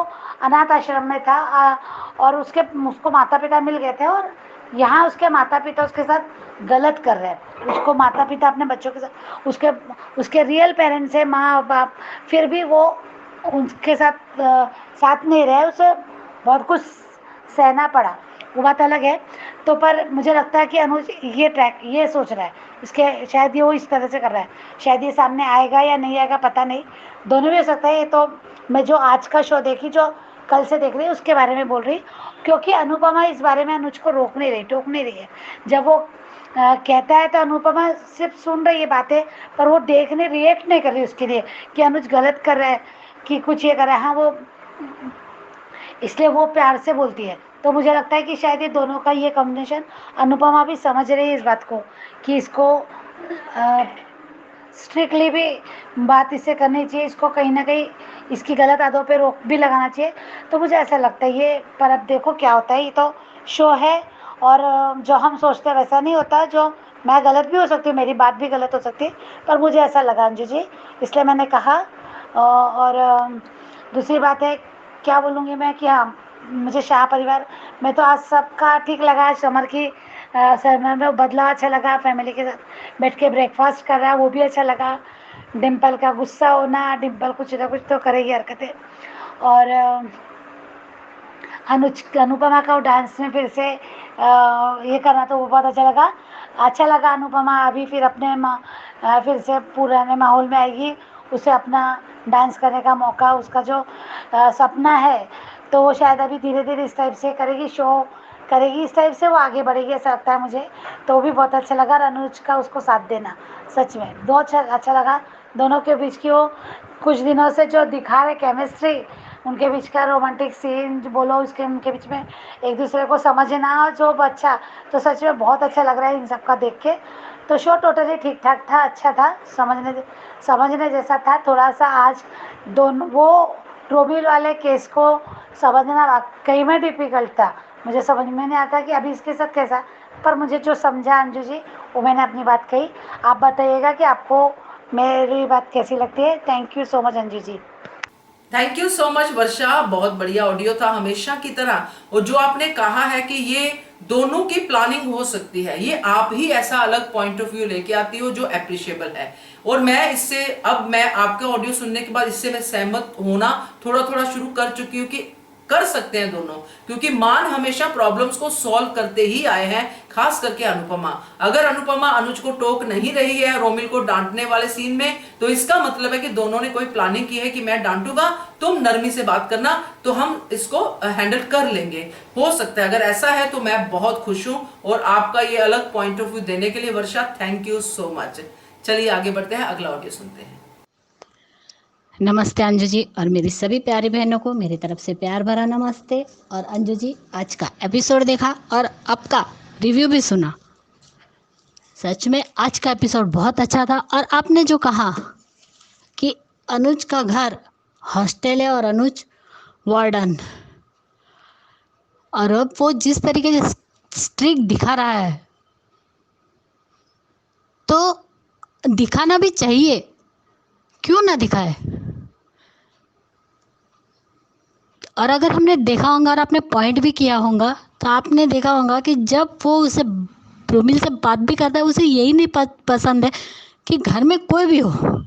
Speaker 6: अनाथ आश्रम में था और उसको माता पिता मिल गए थे, और यहाँ उसके माता पिता उसके साथ गलत कर रहे हैं। उसको माता पिता अपने बच्चों के साथ, उसके रियल पेरेंट्स है माँ बाप, फिर भी वो उनके साथ नहीं रहे, उसे बहुत कुछ सहना पड़ा, वो बात अलग है। तो पर मुझे लगता है कि अनुज ये सोच रहा है, इसके शायद ये वो इस तरह से कर रहा है, शायद ये सामने आएगा या नहीं आएगा पता नहीं, दोनों भी हो सकता है। ये तो मैं जो आज का शो देखी, जो कल से देख रही, उसके बारे में बोल रही, क्योंकि अनुपमा इस बारे में अनुज को रोक नहीं रही, टोक नहीं रही है। जब वो कहता है तो अनुपमा सिर्फ सुन रही है बातें, पर वो देखने रिएक्ट नहीं कर रही उसके लिए कि अनुज गलत कर रहा है, कि कुछ ये कर रहा है। हाँ वो, इसलिए वो प्यार से बोलती है। तो मुझे लगता है कि शायद ये दोनों का ये कॉम्बिनेशन, अनुपमा भी समझ रही है इस बात को कि इसको स्ट्रिक्टली भी बात इससे करनी चाहिए, इसको कहीं ना कहीं इसकी गलत आदतों पे रोक भी लगाना चाहिए। तो मुझे ऐसा लगता है ये, पर अब देखो क्या होता है, ये तो शो है और जो हम सोचते हैं वैसा नहीं होता। जो मैं गलत भी हो सकती हूँ, मेरी बात भी गलत हो सकती है, पर मुझे ऐसा लगा अंजू जी, इसलिए मैंने कहा। और दूसरी बात है, क्या बोलूँगी मैं कि हाँ, मुझे शाह परिवार में तो आज सबका ठीक लगा। समर की समय में बदलाव अच्छा लगा, फैमिली के साथ बैठ के ब्रेकफास्ट कर रहा है वो भी अच्छा लगा। डिम्पल का गुस्सा होना, डिम्पल कुछ ना कुछ तो करेगी हरकतें। और अनुपमा का डांस में फिर से ये करना तो वो बहुत अच्छा लगा। अच्छा लगा अनुपमा अभी फिर अपने फिर से पुराने माहौल में आएगी, उसे अपना डांस करने का मौका, उसका जो सपना है तो वो शायद अभी धीरे धीरे इस टाइप से करेगी, शो करेगी, इस टाइप से वो आगे बढ़ेगी ऐसा लगता है मुझे। तो वो भी बहुत अच्छा लगा। और अनुज का उसको साथ देना सच में बहुत अच्छा लगा। दोनों के बीच की वो कुछ दिनों से जो दिखा रहे केमिस्ट्री, उनके बीच का रोमांटिक सीन बोलो, उसके उनके बीच में एक दूसरे को समझना जो बच्चा, तो सच में बहुत अच्छा लग रहा है इन सब का देख के। तो शो टोटली ठीक ठाक था, अच्छा था, समझने जैसा था। थोड़ा सा आज दोनों वो रोमिल वाले केस को समझना वाकई में डिफ़िकल्ट था। मुझे समझ में नहीं आता कि अभी इसके साथ कैसा, पर मुझे जो समझा अंजू जी वो मैंने अपनी बात कही। आप बताइएगा कि आपको मेरी बात कैसी लगती है। Thank you so much Anju ji.
Speaker 1: Thank you so much Varsha, बहुत बढ़िया ऑडियो था हमेशा की तरह। और जो आपने कहा है कि ये दोनों की प्लानिंग हो सकती है, ये आप ही ऐसा अलग पॉइंट ऑफ व्यू लेके आती हो जो एप्रिशिएबल है। और मैं इससे, अब मैं आपके ऑडियो सुनने के बाद इससे मैं सहमत होना थोड़ा थोड़ा शुरू कर चुकी हूँ कि कर सकते हैं दोनों, क्योंकि मान हमेशा प्रॉब्लम्स को सॉल्व करते ही आए हैं, खास करके अनुपमा। अगर अनुपमा अनुज को टोक नहीं रही है रोमिल को डांटने वाले सीन में, तो इसका मतलब है कि दोनों ने कोई प्लानिंग की है कि मैं डांटूंगा, तुम नरमी से बात करना, तो हम इसको हैंडल कर लेंगे। हो सकता है, अगर ऐसा है तो मैं बहुत खुश हूं। और आपका ये अलग पॉइंट ऑफ व्यू देने के लिए वर्षा, थैंक यू सो मच। चलिए आगे बढ़ते हैं, अगला ऑडियो सुनते हैं।
Speaker 7: नमस्ते अंजू जी और मेरी सभी प्यारी बहनों को मेरी तरफ से प्यार भरा नमस्ते। और अंजू जी, आज का एपिसोड देखा और आपका रिव्यू भी सुना। सच में आज का एपिसोड बहुत अच्छा था। और आपने जो कहा कि अनुज का घर हॉस्टल है और अनुज वार्डन, और अब वो जिस तरीके से स्ट्रिक्ट दिखा रहा है, तो दिखाना भी चाहिए, क्यों ना दिखाए। और अगर हमने देखा होगा और आपने पॉइंट भी किया होगा, तो आपने देखा होगा कि जब वो उसे रोमिल से बात भी करता है, उसे यही नहीं पसंद है कि घर में कोई भी हो,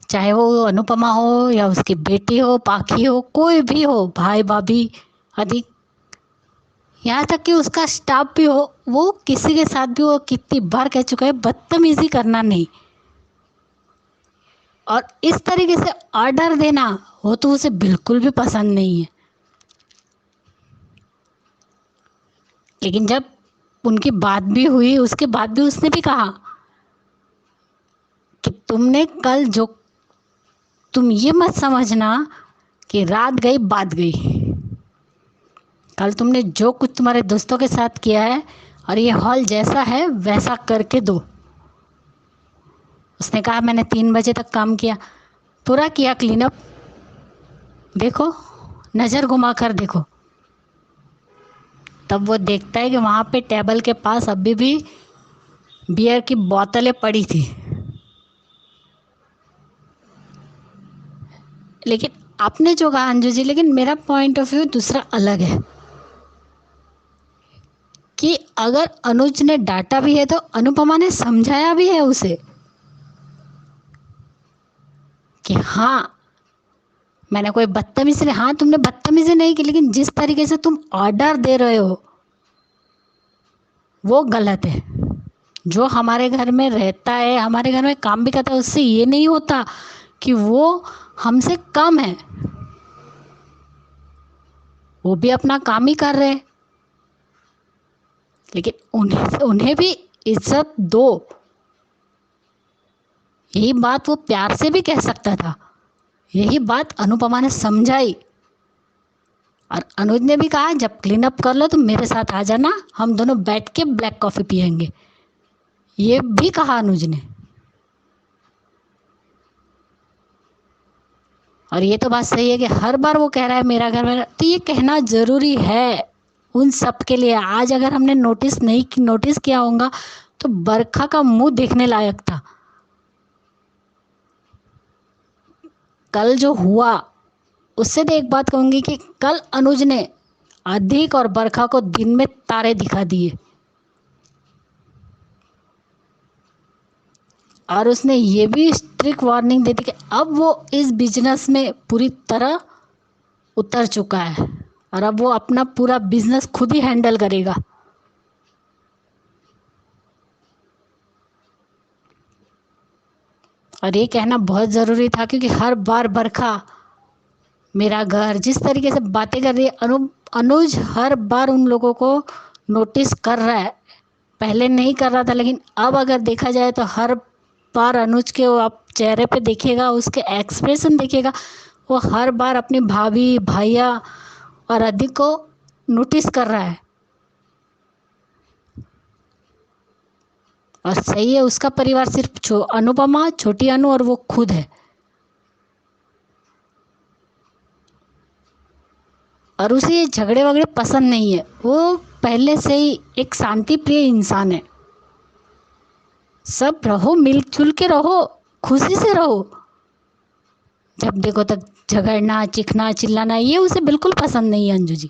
Speaker 7: चाहे वो अनुपमा हो या उसकी बेटी हो, पाखी हो, कोई भी हो, भाई भाभी आदि, यहाँ तक कि उसका स्टाफ भी हो, वो किसी के साथ भी वो कितनी बार कह चुका है बदतमीजी करना नहीं। और इस तरीके से ऑर्डर देना वो तो उसे बिल्कुल भी पसंद नहीं है। लेकिन जब उनकी बात भी हुई, उसके बाद भी उसने भी कहा कि तुमने कल जो, तुम ये मत समझना कि रात गई बात गई, कल तुमने जो कुछ तुम्हारे दोस्तों के साथ किया है और ये हॉल जैसा है वैसा करके दो। उसने कहा मैंने 3 बजे तक काम किया, पूरा किया क्लीनअप, देखो नज़र घुमा कर देखो। तब वो देखता है कि वहाँ पे टेबल के पास अभी भी बियर की बोतलें पड़ी थी। लेकिन आपने जो कहा अंजू जी, लेकिन मेरा पॉइंट ऑफ व्यू दूसरा अलग है कि अगर अनुज ने डांटा भी है तो अनुपमा ने समझाया भी है उसे कि हाँ मैंने कोई बदतमीजी, हाँ तुमने बदतमीजी नहीं की, लेकिन जिस तरीके से तुम ऑर्डर दे रहे हो वो गलत है। जो हमारे घर में रहता है, हमारे घर में काम भी करता है, उससे ये नहीं होता कि वो हमसे कम है, वो भी अपना काम ही कर रहे हैं। लेकिन उन्हें भी इज्जत दो, यही बात वो प्यार से भी कह सकता था। यही बात अनुपमा ने समझाई। और अनुज ने भी कहा जब क्लीन अप कर लो तो मेरे साथ आ जाना, हम दोनों बैठ के ब्लैक कॉफ़ी पियेंगे, ये भी कहा अनुज ने। और ये तो बात सही है कि हर बार वो कह रहा है मेरा घर मेरा, तो ये कहना ज़रूरी है उन सब के लिए। आज अगर हमने नोटिस किया होगा तो बरखा का मुंह देखने लायक था। कल जो हुआ उससे तो एक बात कहूंगी कि कल अनुज ने अधिक और बरखा को दिन में तारे दिखा दिए, और उसने ये भी स्ट्रिक्ट वार्निंग दे दी कि अब वो इस बिजनेस में पूरी तरह उतर चुका है और अब वो अपना पूरा बिजनेस खुद ही हैंडल करेगा। और ये कहना बहुत ज़रूरी था, क्योंकि हर बार बरखा मेरा घर जिस तरीके से बातें कर रही है, अनुज हर बार उन लोगों को नोटिस कर रहा है। पहले नहीं कर रहा था, लेकिन अब अगर देखा जाए तो हर बार अनुज के वो आप चेहरे पे देखिएगा, उसके एक्सप्रेशन देखिएगा, वो हर बार अपनी भाभी भैया और अधिक को नोटिस कर रहा है। और सही है, उसका परिवार सिर्फ अनुपमा, छोटी अनु और वो खुद है। और उसे ये झगड़े वगड़े पसंद नहीं है, वो पहले से ही एक शांति प्रिय इंसान है। सब रहो, मिलजुल के रहो, खुशी से रहो। जब देखो तक झगड़ना, चिखना, चिल्लाना, ये उसे बिल्कुल पसंद नहीं है अंजू जी।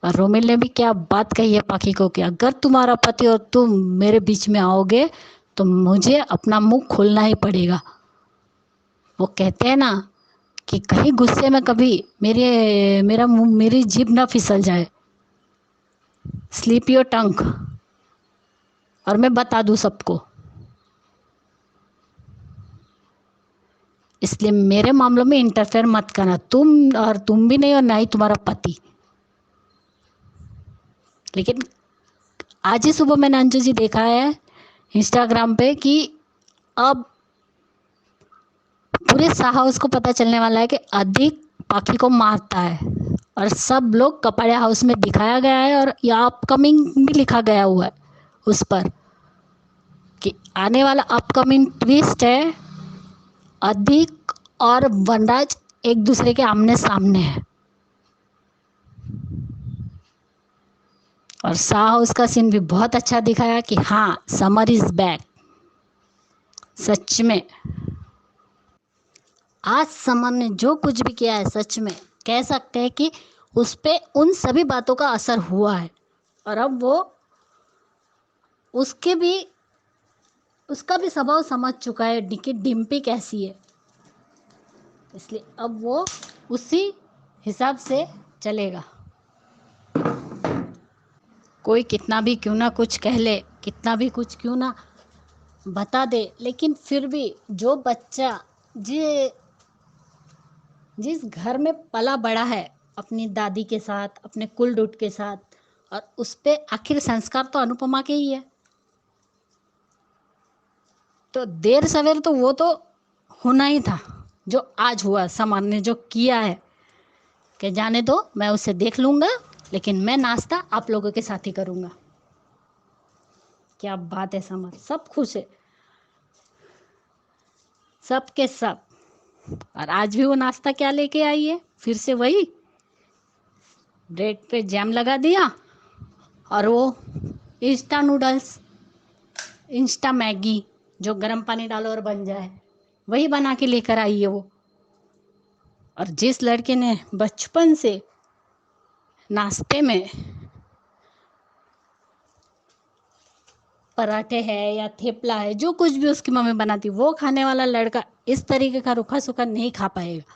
Speaker 7: और रोमिल ने भी क्या बात कही है पाखी को कि अगर तुम्हारा पति और तुम मेरे बीच में आओगे तो मुझे अपना मुंह खोलना ही पड़ेगा। वो कहते हैं ना कि कहीं गुस्से में कभी मेरी जीभ ना फिसल जाए। Sleep your tongue. और मैं बता दूं सबको, इसलिए मेरे मामलों में इंटरफेयर मत करना, तुम भी नहीं और ना ही तुम्हारा पति। लेकिन आज ही सुबह मैंने अंजू जी देखा है इंस्टाग्राम पे कि अब पूरे साहा हाउस को पता चलने वाला है कि अधिक पाखी को मारता है, और सब लोग कपड़े हाउस में दिखाया गया है और या अपकमिंग भी लिखा गया हुआ है उस पर कि आने वाला अपकमिंग ट्विस्ट है, अधिक और वनराज एक दूसरे के आमने सामने है। और साहा हाउस का सीन भी बहुत अच्छा दिखाया कि हाँ, समर इज बैक। सच में आज समर ने जो कुछ भी किया है, सच में कह सकते हैं कि उस पे उन सभी बातों का असर हुआ है। और अब वो उसका भी स्वभाव समझ चुका है कि डिम्पी कैसी है, इसलिए अब वो उसी हिसाब से चलेगा। कोई कितना भी क्यों ना कुछ कह ले, कितना भी कुछ क्यों ना बता दे, लेकिन फिर भी जो बच्चा जिस घर में पला बड़ा है अपनी दादी के साथ, अपने कुलडुट के साथ, और उस पे आखिर संस्कार तो अनुपमा के ही है। तो देर सवेर तो वो तो होना ही था। जो आज हुआ, समर ने जो किया है कि जाने दो, मैं उसे देख लूँगा, लेकिन मैं नाश्ता आप लोगों के साथ ही करूँगा। क्या बात है समर, सब खुश है, सब के सब। और आज भी वो नाश्ता क्या लेके आई है, फिर से वही ब्रेड पे जैम लगा दिया और वो इंस्टा नूडल्स, इंस्टा मैगी जो गर्म पानी डालो और बन जाए, वही बना के लेकर आई है वो। और जिस लड़के ने बचपन से नाश्ते में पराठे है या थेपला है, जो कुछ भी उसकी मम्मी बनाती, वो खाने वाला लड़का इस तरीके का रूखा सूखा नहीं खा पाएगा।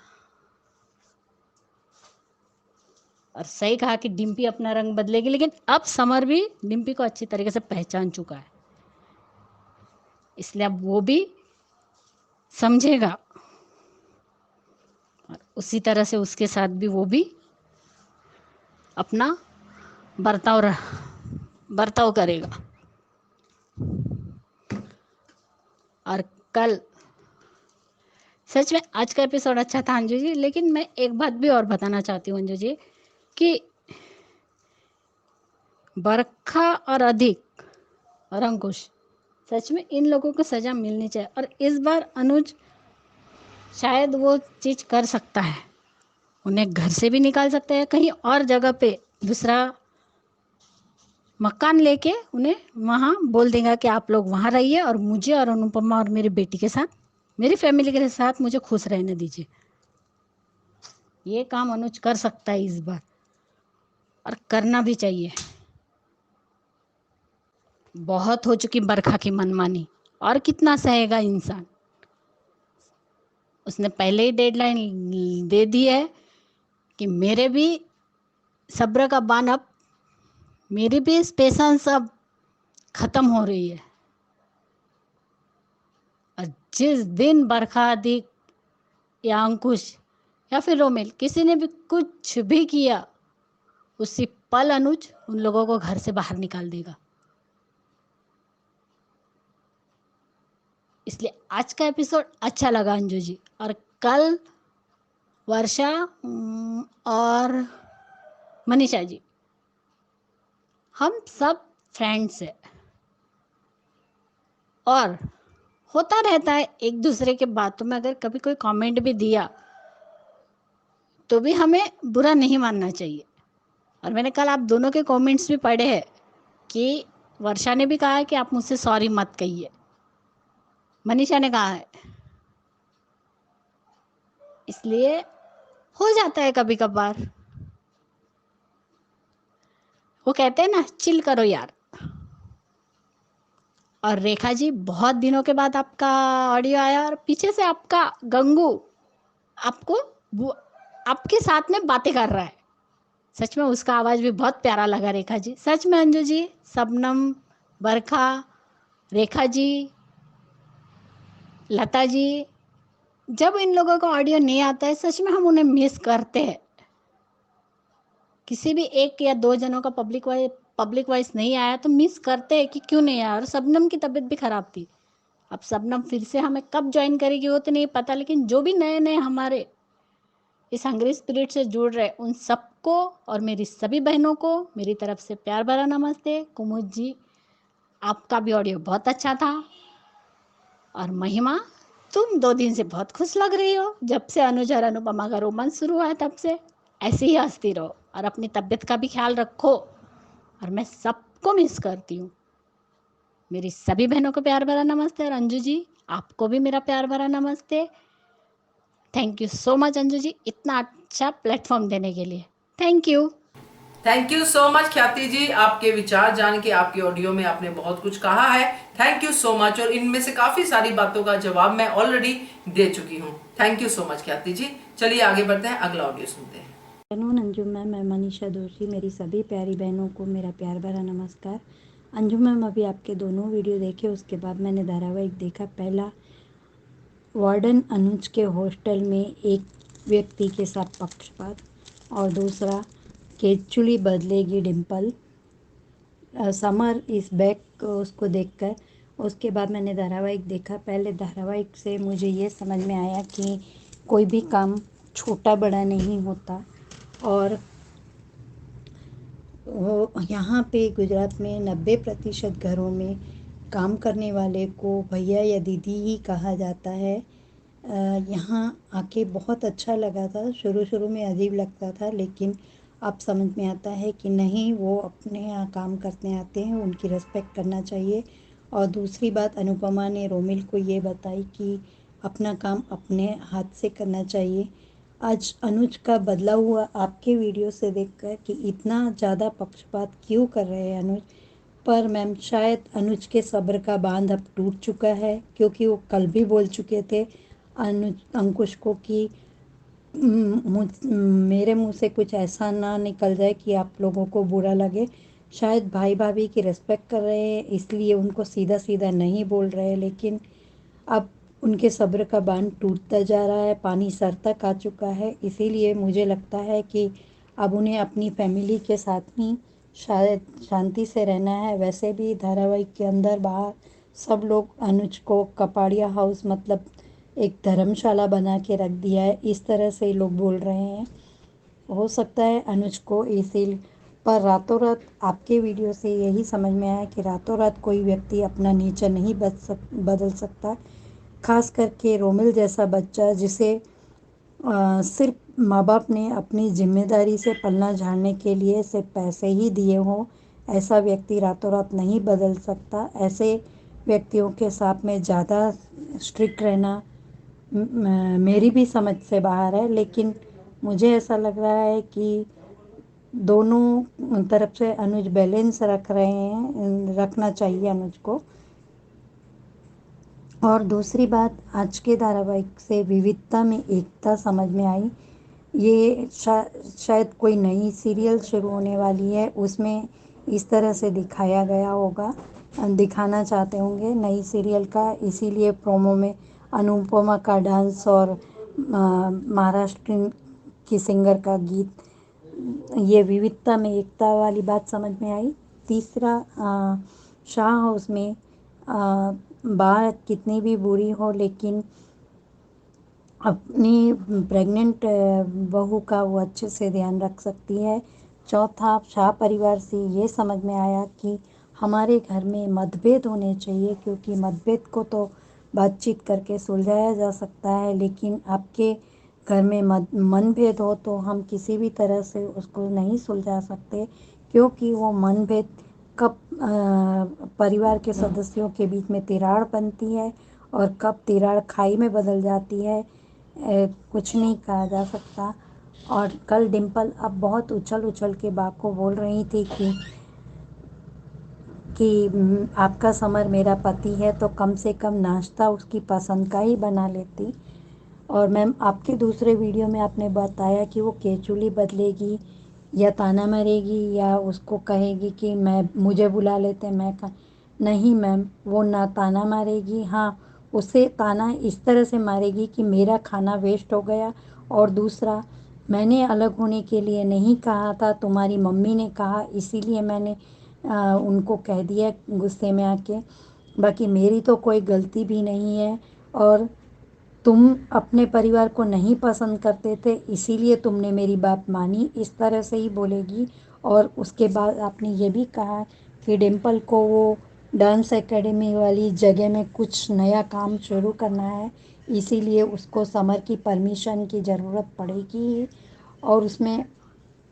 Speaker 7: और सही कहा कि डिम्पी अपना रंग बदलेगी, लेकिन अब समर भी डिम्पी को अच्छी तरीके से पहचान चुका है, इसलिए अब वो भी समझेगा और उसी तरह से उसके साथ भी वो भी अपना बर्ताव करेगा। और कल सच में आज का एपिसोड अच्छा था अंजू जी, लेकिन मैं एक बात भी और बताना चाहती हूँ अंजू जी कि बरखा और अधिक और अंकुश, सच में इन लोगों को सजा मिलनी चाहिए। और इस बार अनुज शायद वो चीज़ कर सकता है, उन्हें घर से भी निकाल सकता है, कहीं और जगह पे दूसरा मकान लेके उन्हें वहाँ बोल देगा कि आप लोग वहाँ रहिए और मुझे और अनुपमा और मेरी बेटी के साथ, मेरी फैमिली के साथ मुझे खुश रहने दीजिए। ये काम अनुज कर सकता है इस बार, और करना भी चाहिए। बहुत हो चुकी बरखा की मनमानी, और कितना सहेगा इंसान। उसने पहले ही डेडलाइन दे दी है कि मेरे भी सब्र का बान अब, मेरी भी पेशेंस अब खत्म हो रही है। और जिस दिन बरखा दी या अंकुश या फिर रोमिल किसी ने भी कुछ भी किया, उसी पल अनुज उन लोगों को घर से बाहर निकाल देगा। इसलिए आज का एपिसोड अच्छा लगा अंजू जी। और कल वर्षा और मनीषा जी, हम सब फ्रेंड्स हैं, और होता रहता है एक दूसरे के बातों में अगर कभी कोई कमेंट भी दिया तो भी हमें बुरा नहीं मानना चाहिए। और मैंने कल आप दोनों के कमेंट्स भी पढ़े हैं कि वर्षा ने भी कहा है कि आप मुझसे सॉरी मत कहिए, मनीषा ने कहा है। इसलिए हो जाता है कभी कभार, वो कहते हैं ना, चिल करो यार। और रेखा जी, बहुत दिनों के बाद आपका ऑडियो आया, और पीछे से आपका गंगू आपको आपके साथ में बातें कर रहा है। सच में उसका आवाज़ भी बहुत प्यारा लगा रेखा जी। सच में अंजू जी, सबनम, बरखा, रेखा जी, लता जी, जब इन लोगों का ऑडियो नहीं आता है सच में हम उन्हें मिस करते हैं। किसी भी एक या दो जनों का पब्लिक वॉइस नहीं आया तो मिस करते हैं कि क्यों नहीं आया। और सबनम की तबीयत भी खराब थी। अब सबनम फिर से हमें कब ज्वाइन करेगी वो तो नहीं पता, लेकिन जो भी नए नए हमारे इस हंग्री स्पिरिट से जुड़ रहे उन सबको और मेरी सभी बहनों को मेरी तरफ से प्यार भरा नमस्ते। कुमुद जी, आपका भी ऑडियो बहुत अच्छा था। और महिमा, तुम 2 दिन से बहुत खुश लग रही हो। जब से अनुज और अनुपमा का रोमांस शुरू हुआ है तब से ऐसे ही हंसती रहो, और अपनी तबीयत का भी ख्याल रखो। और मैं सबको मिस करती हूँ। मेरी सभी बहनों को प्यार भरा नमस्ते। और अंजू जी, आपको भी मेरा प्यार भरा नमस्ते। Thank you so much Anju ji, इतना अच्छा प्लेटफॉर्म देने के लिए। Thank you.
Speaker 1: Thank you so much Khyati ji, आपके विचार जान के, आपके ऑडियो में आपने बहुत कुछ कहा है। Thank you so much. और इनमें से काफी सारी बातों का जवाब मैं ऑलरेडी दे चुकी हूँ। Thank you so much Khyati जी। चलिए आगे बढ़ते हैं, अगला ऑडियो सुनते हैं।
Speaker 8: अंजू मैम, मैं मनीषा दोषी, मेरी सभी प्यारी बहनों को मेरा प्यार भरा नमस्कार। अंजू मैम, अभी आपके दोनों वीडियो देखे, उसके बाद मैंने धारावाहिक देखा। पहला, वार्डन अनुज के हॉस्टल में एक व्यक्ति के साथ पक्षपात, और दूसरा, केचुली बदलेगी डिम्पल, समर इस बैक, उसको देखकर। उसके बाद मैंने धारावाहिक देखा। पहले धारावाहिक से मुझे ये समझ में आया कि कोई भी काम छोटा बड़ा नहीं होता, और वो यहाँ पे गुजरात में 90% घरों में काम करने वाले को भैया या दीदी ही कहा जाता है। यहाँ आके बहुत अच्छा लगा था। शुरू में अजीब लगता था, लेकिन अब समझ में आता है कि नहीं, वो अपने यहाँ काम करते आते हैं, उनकी रिस्पेक्ट करना चाहिए। और दूसरी बात, अनुपमा ने रोमिल को ये बताई कि अपना काम अपने हाथ से करना चाहिए। आज अनुज का बदला हुआ आपके वीडियो से देखकर कि इतना ज़्यादा पक्षपात क्यों कर रहे हैं अनुज पर। मैम, शायद अनुज के सब्र का बांध अब टूट चुका है, क्योंकि वो कल भी बोल चुके थे अंकुश को कि मेरे मुंह से कुछ ऐसा ना निकल जाए कि आप लोगों को बुरा लगे। शायद भाई भाभी की रिस्पेक्ट कर रहे हैं, इसलिए उनको सीधा सीधा नहीं बोल रहे, लेकिन अब उनके सब्र का बांध टूटता जा रहा है, पानी सर तक आ चुका है। इसीलिए मुझे लगता है कि अब उन्हें अपनी फैमिली के साथ ही शायद शांति से रहना है। वैसे भी धारावाहिक के अंदर बाहर सब लोग अनुज को कपाड़िया हाउस, मतलब एक धर्मशाला बना के रख दिया है, इस तरह से लोग बोल रहे हैं। हो सकता है अनुज को इसीलिए, पर रातों रात आपके वीडियो से यही समझ में आया कि रातों रात कोई व्यक्ति अपना नेचर नहीं बदल सकता। खास करके रोमिल जैसा बच्चा जिसे सिर्फ माँ बाप ने अपनी जिम्मेदारी से पलना झाड़ने के लिए सिर्फ पैसे ही दिए हों, ऐसा व्यक्ति रातों रात नहीं बदल सकता। ऐसे व्यक्तियों के साथ में ज़्यादा स्ट्रिक्ट रहना मेरी भी समझ से बाहर है, लेकिन मुझे ऐसा लग रहा है कि दोनों तरफ से अनुज बैलेंस रख रहे हैं, रखना चाहिए अनुज को। और दूसरी बात, आज के धारावाहिक से विविधता में एकता समझ में आई। ये शायद कोई नई सीरियल शुरू होने वाली है, उसमें इस तरह से दिखाया गया होगा, दिखाना चाहते होंगे नई सीरियल का, इसीलिए प्रोमो में अनुपमा का डांस और महाराष्ट्र की सिंगर का गीत, ये विविधता में एकता वाली बात समझ में आई। तीसरा, शाह हाउस में बात कितनी भी बुरी हो, लेकिन अपनी प्रेग्नेंट बहू का वो अच्छे से ध्यान रख सकती है। चौथा, शाह परिवार से ये समझ में आया कि हमारे घर में मतभेद होने चाहिए, क्योंकि मतभेद को तो बातचीत करके सुलझाया जा सकता है, लेकिन आपके घर में मनभेद हो तो हम किसी भी तरह से उसको नहीं सुलझा सकते, क्योंकि वो मनभेद कब परिवार के सदस्यों के बीच में तिराड़ बनती है और कब तिराड़ खाई में बदल जाती है, कुछ नहीं कहा जा सकता। और कल डिम्पल अब बहुत उछल उछल के बाप को बोल रही थी कि आपका समर मेरा पति है, तो कम से कम नाश्ता उसकी पसंद का ही बना लेती। और मैम, आपके दूसरे वीडियो में आपने बताया कि वो केचुली बदलेगी या ताना मारेगी या उसको कहेगी कि मुझे बुला लेते, नहीं मैम, वो ना ताना मारेगी। हाँ, उसे ताना इस तरह से मारेगी कि मेरा खाना वेस्ट हो गया, और दूसरा, मैंने अलग होने के लिए नहीं कहा था, तुम्हारी मम्मी ने कहा, इसीलिए मैंने उनको कह दिया गुस्से में आके, बाकी मेरी तो कोई गलती भी नहीं है, और तुम अपने परिवार को नहीं पसंद करते थे, इसीलिए तुमने मेरी बात मानी, इस तरह से ही बोलेगी। और उसके बाद आपने ये भी कहा कि डिम्पल को वो डांस एकेडमी वाली जगह में कुछ नया काम शुरू करना है, इसीलिए उसको समर की परमिशन की ज़रूरत पड़ेगी, और उसमें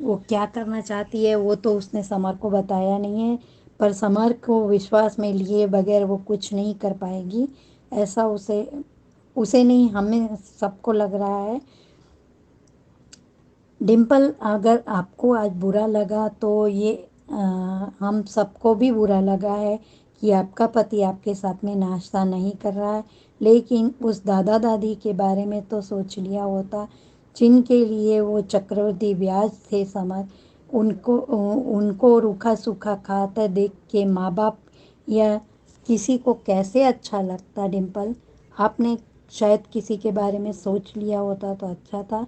Speaker 8: वो क्या करना चाहती है वो तो उसने समर को बताया नहीं है, पर समर को विश्वास में लिए बगैर वो कुछ नहीं कर पाएगी, ऐसा उसे नहीं, हमें सबको लग रहा है। डिम्पल, अगर आपको आज बुरा लगा तो ये हम सबको भी बुरा लगा है कि आपका पति आपके साथ में नाश्ता नहीं कर रहा है, लेकिन उस दादा दादी के बारे में तो सोच लिया होता, जिनके लिए वो चक्रवृद्धि ब्याज थे समर, उनको रूखा सूखा खाता देख के माँ बाप या किसी को कैसे अच्छा लगता। डिम्पल, आपने शायद किसी के बारे में सोच लिया होता तो अच्छा था।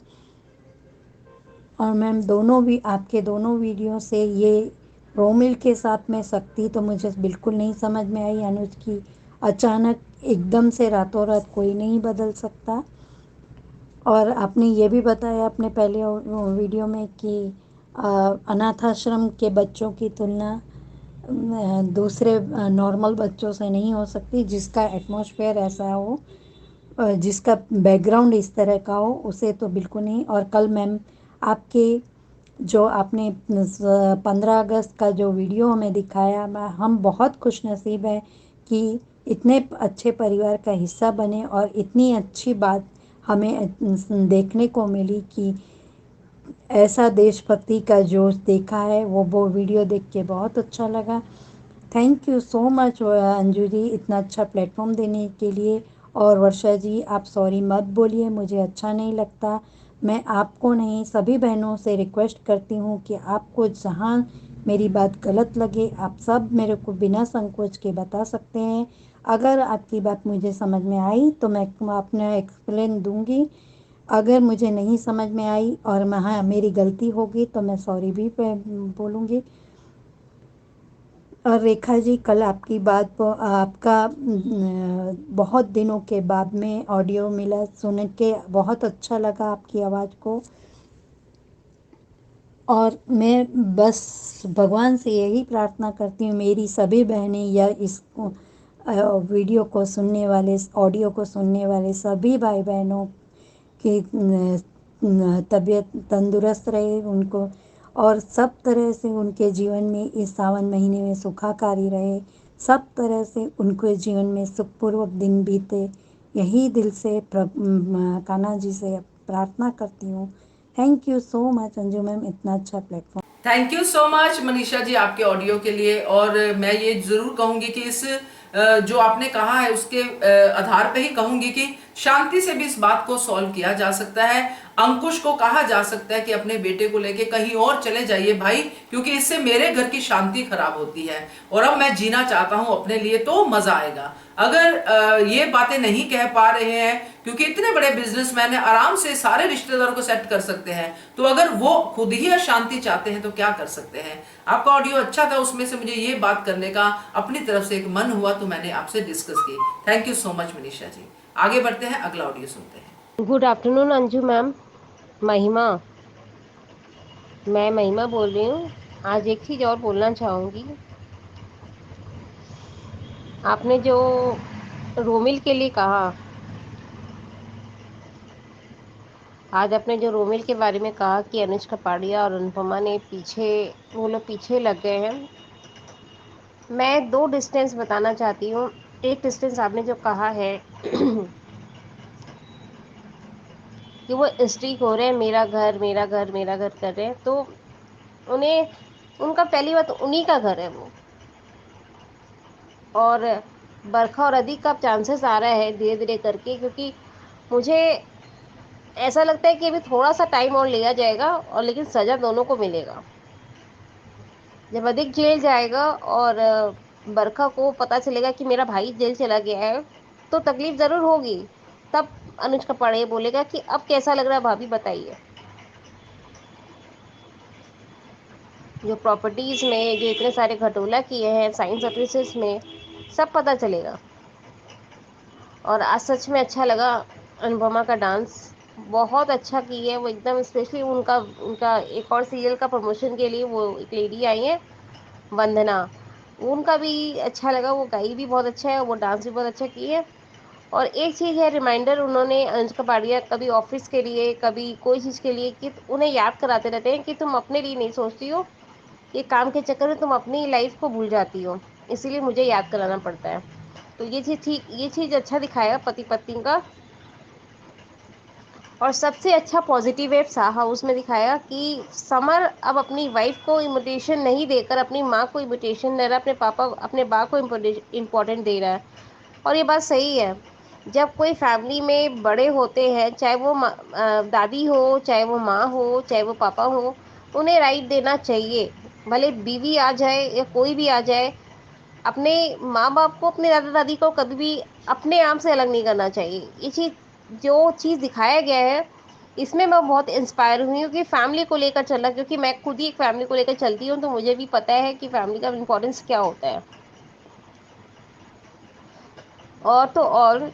Speaker 8: और मैम, आपके दोनों वीडियो से ये रोमिल के साथ में सख्ती तो मुझे बिल्कुल नहीं समझ में आई। अनुज की अचानक एकदम से रातों रात कोई नहीं बदल सकता। और आपने ये भी बताया अपने पहले वीडियो में कि अनाथ आश्रम के बच्चों की तुलना दूसरे नॉर्मल बच्चों से नहीं हो सकती, जिसका एटमॉस्फेयर ऐसा हो, जिसका बैकग्राउंड इस तरह का हो, उसे तो बिल्कुल नहीं। और कल मैम, आपके जो आपने 15 अगस्त का जो वीडियो हमें दिखाया, हम बहुत खुश नसीब हैं कि इतने अच्छे परिवार का हिस्सा बने और इतनी अच्छी बात हमें देखने को मिली कि ऐसा देशभक्ति का जोश देखा है, वो वीडियो देख के बहुत अच्छा लगा। Thank you so much Anju ji, इतना अच्छा प्लेटफॉर्म देने के लिए। और वर्षा जी, आप सॉरी मत बोलिए, मुझे अच्छा नहीं लगता। मैं आपको नहीं, सभी बहनों से रिक्वेस्ट करती हूँ कि आपको जहाँ मेरी बात गलत लगे, आप सब मेरे को बिना संकोच के बता सकते हैं। अगर आपकी बात मुझे समझ में आई तो मैं अपना एक्सप्लेन दूँगी, अगर मुझे नहीं समझ में आई और हाँ मेरी गलती होगी तो मैं सॉरी भी बोलूँगी। और रेखा जी, कल आपकी बात आपका बहुत दिनों के बाद में ऑडियो मिला, सुन के बहुत अच्छा लगा आपकी आवाज़ को। और मैं बस भगवान से यही प्रार्थना करती हूँ, मेरी सभी बहनें या इस वीडियो को सुनने वाले, ऑडियो को सुनने वाले सभी भाई बहनों की तबीयत तंदुरुस्त रहे उनको, और सब तरह से उनके जीवन में इस सावन महीने में सुखाकारी रहे, सब तरह से उनके जीवन में सुखपूर्वक दिन बीते, यही दिल से कान्हा जी से प्रार्थना करती हूँ। Thank you so much Anju ma'am, इतना अच्छा platform.
Speaker 1: Thank you so much Manisha ji आपके ऑडियो के लिए। और मैं ये जरूर कहूंगी कि इस जो आपने कहा है उसके आधार पे ही कहूंगी कि शांति से भी इस बात को सॉल्व किया जा सकता है। अंकुश को कहा जा सकता है कि अपने बेटे को लेके कहीं और चले जाइए भाई, क्योंकि इससे मेरे घर की शांति खराब होती है और अब मैं जीना चाहता हूं अपने लिए, तो मजा आएगा। अगर ये बातें नहीं कह पा रहे हैं, क्योंकि इतने बड़े बिजनेसमैन है, आराम से सारे रिश्तेदारों को सेट कर सकते हैं, तो अगर वो खुद ही अशांति चाहते हैं तो क्या कर सकते हैं। आपका ऑडियो अच्छा था, उसमें से मुझे ये बात करने का अपनी तरफ से एक मन हुआ तो मैंने आपसे डिस्कस की। Thank you so much Manisha ji. आगे बढ़ते हैं, अगला ऑडियो सुनते हैं।
Speaker 9: Good afternoon Anju ma'am. मैं महिमा बोल रही हूँ। आज एक चीज़ और बोलना चाहूँगी। आपने जो रोमिल के लिए कहा, आज आपने जो रोमिल के बारे में कहा कि अनुष्का पांड्या और अनुपमा ने वो लोग पीछे लग गए हैं, मैं 2 डिस्टेंस बताना चाहती हूँ। एक डिस्टेंस आपने जो कहा है कि वो स्ट्रीक हो रहे हैं, मेरा घर मेरा घर मेरा घर कर रहे हैं, तो उन्हें, उनका पहली बात उन्हीं का घर है वो, और बरखा और अधिक का चांसेस आ रहा है धीरे धीरे करके, क्योंकि मुझे ऐसा लगता है कि अभी थोड़ा सा टाइम और लिया जाएगा, और लेकिन सज़ा दोनों को मिलेगा। जब अधिक जेल जाएगा और बरखा को पता चलेगा कि मेरा भाई जेल चला गया है, तो तकलीफ ज़रूर होगी। तब अनुष्का पांड्या बोलेगा कि अब कैसा लग रहा है भाभी बताइए। जो प्रॉपर्टीज़ में जो इतने सारे घटोला किए हैं, साइन सर्विसेज में, सब पता चलेगा। और आज सच में अच्छा लगा अनुपमा का डांस, बहुत अच्छा की है वो एकदम। स्पेशली उनका एक और सीरियल का प्रमोशन के लिए वो एक लेडी आई है वंदना, उनका भी अच्छा लगा, वो गाई भी बहुत अच्छा है, वो डांस भी बहुत अच्छा की है। और एक चीज़ है, रिमाइंडर उन्होंने अनुष्का पांड्या कभी ऑफिस के लिए, कभी कोई चीज़ के लिए, कि उन्हें याद कराते रहते हैं कि तुम अपने लिए नहीं सोचती हो, ये काम के चक्कर में तुम अपनी लाइफ को भूल जाती हो, इसीलिए मुझे याद कराना पड़ता है। तो ये चीज़ अच्छा दिखाया पति पत्नी का। और सबसे अच्छा पॉजिटिव है सा हाउस में दिखाया कि समर अब अपनी वाइफ को इन्विटेशन नहीं देकर अपनी माँ को इन्विटेशन दे रहा है, अपने बा को इम्पोर्टेंट दे रहा है। और ये बात सही है। जब कोई फैमिली में बड़े होते हैं, चाहे वो दादी हो, चाहे वो माँ हो, चाहे वो पापा हो, उन्हें राइट देना चाहिए। भले बीवी आ जाए या कोई भी आ जाए, अपने माँ बाप को, अपने दादा दादी को कभी भी अपने आप से अलग नहीं करना चाहिए। जो चीज़ दिखाया गया है, इसमें मैं बहुत इंस्पायर हुई हूँ कि फैमिली को लेकर चलना, क्योंकि मैं खुद ही एक फैमिली को लेकर चलती हूँ, तो मुझे भी पता है कि फैमिली का इम्पोर्टेंस क्या होता है। और तो और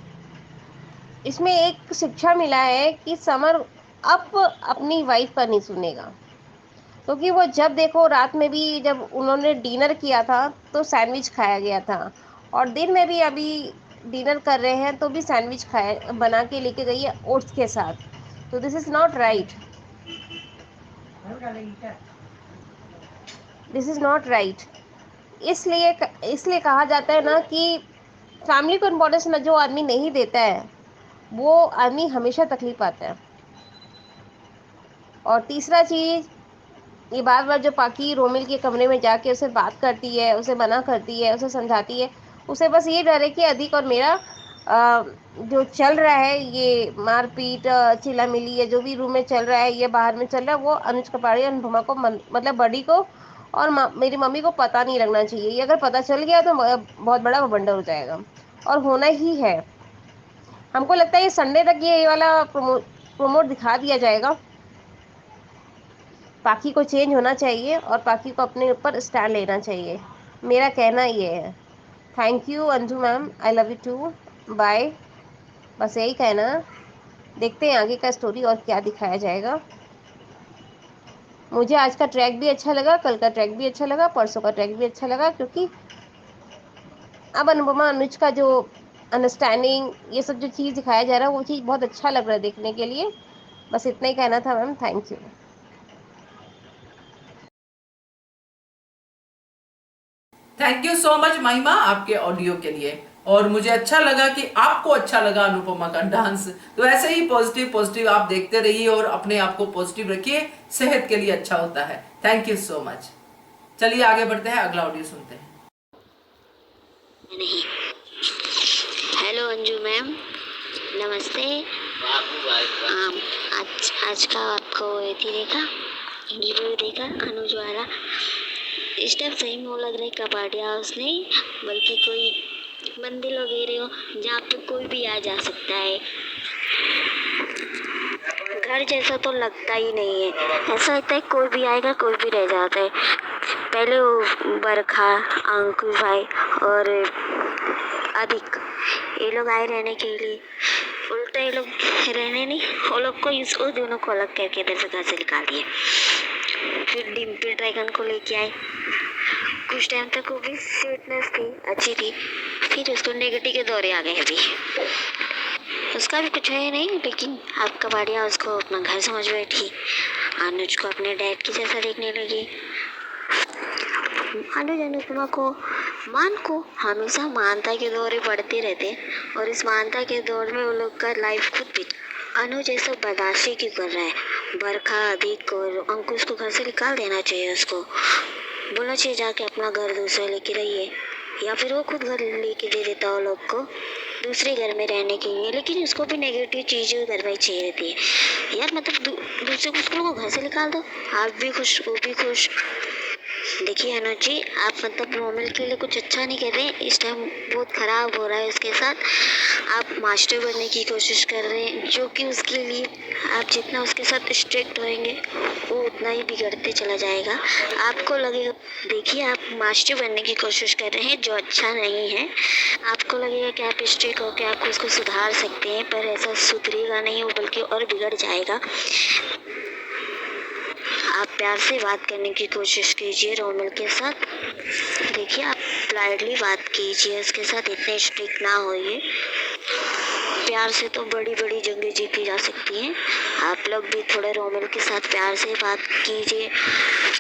Speaker 9: इसमें एक शिक्षा मिला है कि समर अब अपनी वाइफ का नहीं सुनेगा, क्योंकि वो जब देखो, रात में भी जब उन्होंने डिनर किया था तो सैंडविच खाया गया था, और दिन में भी अभी डिनर कर रहे हैं तो भी सैंडविच खाया, बना के लेके गई है ओट्स के साथ। तो this is not right, this is not right. इसलिए कहा जाता है ना कि फैमिली को इम्पोर्टेंस ना जो आदमी नहीं देता है, वो आदमी हमेशा तकलीफ पाता है। और तीसरा चीज़, ये बार बार जो पाकी रोमिल के कमरे में जाके उसे बात करती है, उसे मना करती है, उसे समझाती है, उसे बस ये डर है कि अधिक और मेरा जो चल रहा है, ये मारपीट चिल्ला मिली है, जो भी रूम में चल रहा है, ये बाहर में चल रहा है, वो अनुष्का पांड्या अनुपमा को मतलब बड़ी को और मेरी मम्मी को पता नहीं लगना चाहिए। ये अगर पता चल गया तो बहुत बड़ा बवंडर हो जाएगा, और होना ही है। हमको लगता है ये संडे तक ये वाला प्रोमोट दिखा दिया जाएगा। पाकी को चेंज होना चाहिए और पाकी को अपने ऊपर स्टैंड लेना चाहिए, मेरा कहना ये है। Thank you Anju ma'am, I love you too, bye. बस यही कहना, देखते हैं आगे का स्टोरी और क्या दिखाया जाएगा। मुझे आज का ट्रैक भी अच्छा लगा, कल का ट्रैक भी अच्छा लगा, परसों का ट्रैक भी अच्छा लगा, क्योंकि अब अनुपमा अनुज का जो अंडरस्टैंडिंग, ये सब जो चीज़ दिखाया जा रहा है, वो चीज़ बहुत अच्छा लग रहा है देखने के लिए। बस इतना ही कहना था ma'am, thank you.
Speaker 1: Thank you so much महिमा आपके ऑडियो के लिए। और मुझे अच्छा लगा कि आपको अच्छा लगा अनुपमा का डांस। तो ऐसे ही पॉजिटिव पॉजिटिव आप देखते रहिए और अपने आप को पॉजिटिव रखिए, सेहत के लिए अच्छा होता है। Thank you so much. चलिए आगे बढ़ते हैं, अगला ऑडियो सुनते हैं।
Speaker 10: नहीं। हेलो अंजू मैम, नमस्ते। आज का आपको ये देखा, इंटरव्यू देखा अनुज वाला। इस टाइम सही में वो लग रहा है कबाड़ी हाउस नहीं, बल्कि कोई मंदिर वगैरह हो जहाँ पे कोई भी आ जा सकता है। घर जैसा तो लगता ही नहीं है, ऐसा लगता है कोई भी आएगा कोई भी रह जाता है। पहले वो बरखा, अंकुर भाई और अधिक, ये लोग आए रहने के लिए, उल्टा ये लोग रहने नहीं, वो लोग को वो दोनों को अलग करके इधर से घर से निकाल दिए। फिर डिम्पल ड्रैगन को लेके आए, कुछ टाइम तक वो भी फिटनेस थी, अच्छी थी, फिर उसको नेगेटिव के दौरे आ गए। अभी उसका भी कुछ है नहीं, लेकिन आपका बढ़िया उसको अपना घर समझ बैठी, अनुज को अपने डैड की जैसा देखने लगी। अनुज अनुपमा को मान को हमेशा मानता के दौरे बढ़ते रहते हैं, और इस मानता के दौर में वो लोग का लाइफ खुद भी। अनुज ऐसा बर्दाश्त क्यों कर रहा है? बरखा, अधिक और अंकुश को घर से निकाल देना चाहिए, उसको बोलना चाहिए जाके अपना घर दूसरा लेके रहिए, या फिर वो खुद घर लेके दे देता वो लोग को दूसरे घर में रहने के लिए। लेकिन उसको भी नेगेटिव चीज़ें घर में चाहिए रहती है यार, मतलब दूसरे को घर से निकाल दो, आप भी खुश वो भी खुश। देखिए अनुज जी, आप मतलब रोमिल के लिए कुछ अच्छा नहीं कर रहे हैं, इस टाइम बहुत ख़राब हो रहा है उसके साथ। आप मास्टर बनने की कोशिश कर रहे हैं, जो कि उसके लिए आप जितना उसके साथ स्ट्रिक्ट होंगे वो उतना ही बिगड़ते चला जाएगा। आपको लगेगा, देखिए आप मास्टर बनने की कोशिश कर रहे हैं जो अच्छा नहीं है। आपको लगेगा कि आप स्ट्रिक्ट होकर आप उसको सुधार सकते हैं, पर ऐसा सुधरेगा नहीं, वो बल्कि और बिगड़ जाएगा। आप प्यार से बात करने की कोशिश कीजिए रोमिल के साथ। देखिए आप पोलाइटली बात कीजिए उसके साथ, इतने स्ट्रिक्ट ना होइए। प्यार से तो बड़ी बड़ी जंगें जीती जा सकती हैं। आप लोग भी थोड़े रोमिल के साथ प्यार से बात कीजिए,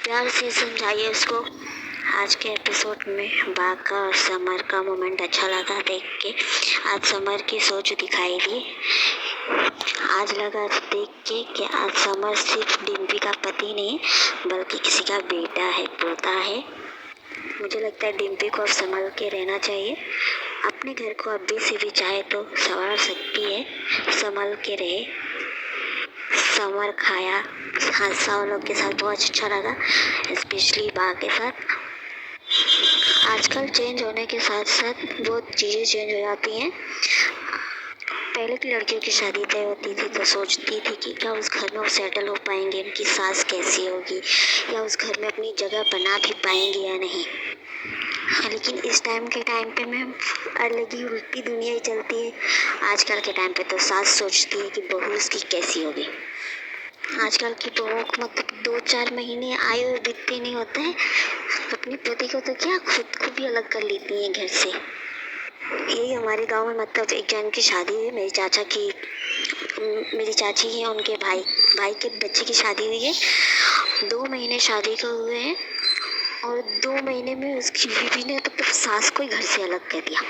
Speaker 10: प्यार से समझाइए उसको। आज के एपिसोड में बाका और समर का मोमेंट अच्छा लगा देख के। आज समर की सोच दिखाई दी, आज लगा देख के कि आज समर सिर्फ डिम्पी का पति नहीं बल्कि किसी का बेटा है, पोता है। मुझे लगता है डिम्पी को अब संभल के रहना चाहिए, अपने घर को अभी से भी चाहे तो संवार सकती है, संभल के रहे। समर खाया हादसा उन लोग के साथ बहुत अच्छा लगा, स्पेशली बा के साथ। आजकल चेंज होने के साथ साथ बहुत चीज़ें चेंज हो जाती हैं। पहले की लड़कियों की शादी तय होती थी तो सोचती थी कि क्या उस घर में वो सेटल हो पाएंगे, उनकी सास कैसी होगी, या उस घर में अपनी जगह बना भी पाएंगे या नहीं। लेकिन इस टाइम पे मैम अलग ही उल्टी दुनिया ही चलती है। आजकल के टाइम पे तो सास सोचती है कि बहू उसकी कैसी होगी। आजकल की बहुओं को मतलब 2-4 महीने आए और बीतते नहीं होते हैं, अपनी पति को तो क्या खुद को भी अलग कर लेती हैं घर से। यही हमारे गांव में मतलब एक जन की शादी हुई, मेरी चाची है, उनके भाई के बच्चे की शादी हुई है। 2 महीने शादी को हुए हैं और 2 महीने में उसकी बीवी ने तो सास को ही घर से अलग कर दिया,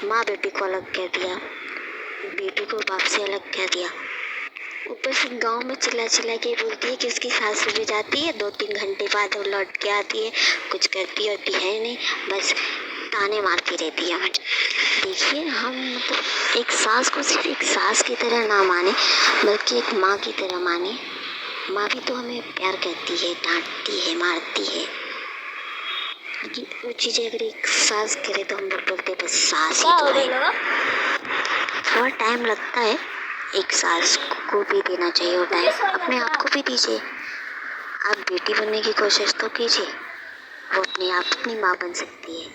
Speaker 10: माँ बेटी को अलग कर दिया, बेटी को बाप से अलग कर दिया। ऊपर से गांव में चिल्ला के बोलती है कि उसकी सास सुबह जाती है, 2-3 घंटे बाद वो लौट के आती है, कुछ करती होती है नहीं, बस ताने मारती रहती है। देखिए हम मतलब एक सास को सिर्फ एक सास की तरह ना माने बल्कि एक माँ की तरह माने। माँ भी तो हमें प्यार करती है, डांटती है, मारती है, लेकिन वो चीज़ें अगर एक सास करे तो हम लोग बोलते बस सास ही तो है। थोड़ा टाइम लगता है, एक सास को भी देना चाहिए वो टाइम, अपने आप को भी दीजिए। आप बेटी बनने की कोशिश तो कीजिए, वो अपने आप अपनी माँ बन सकती है।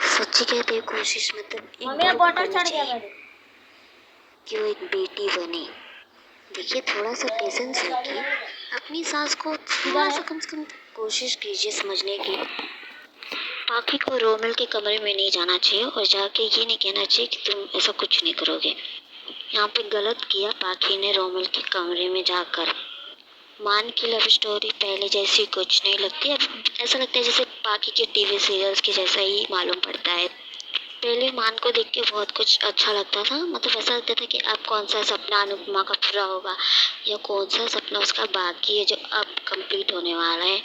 Speaker 10: सच्ची कहते हैं कोशिश मतलब कि वो एक बेटी बने। देखिए थोड़ा सा पेशेंस रखिए, अपनी सास को थोड़ा सा कम से कम कोशिश कीजिए समझने की। पाखी को रोमिल के कमरे में नहीं जाना चाहिए और जाके ये नहीं कहना चाहिए कि तुम ऐसा कुछ नहीं करोगे। यहाँ पे गलत किया पाखी ने रोमिल के कमरे में जाकर। मान की लव स्टोरी पहले जैसी कुछ नहीं लगती, अब ऐसा लगता है जैसे पाखी के टीवी सीरियल्स के जैसा ही मालूम पड़ता है। पहले मान को देख के बहुत कुछ अच्छा लगता था, मतलब ऐसा लगता था कि अब कौन सा सपना अनुपमा का पूरा होगा या कौन सा सपना उसका बाकी है जो अब कंप्लीट होने वाला है।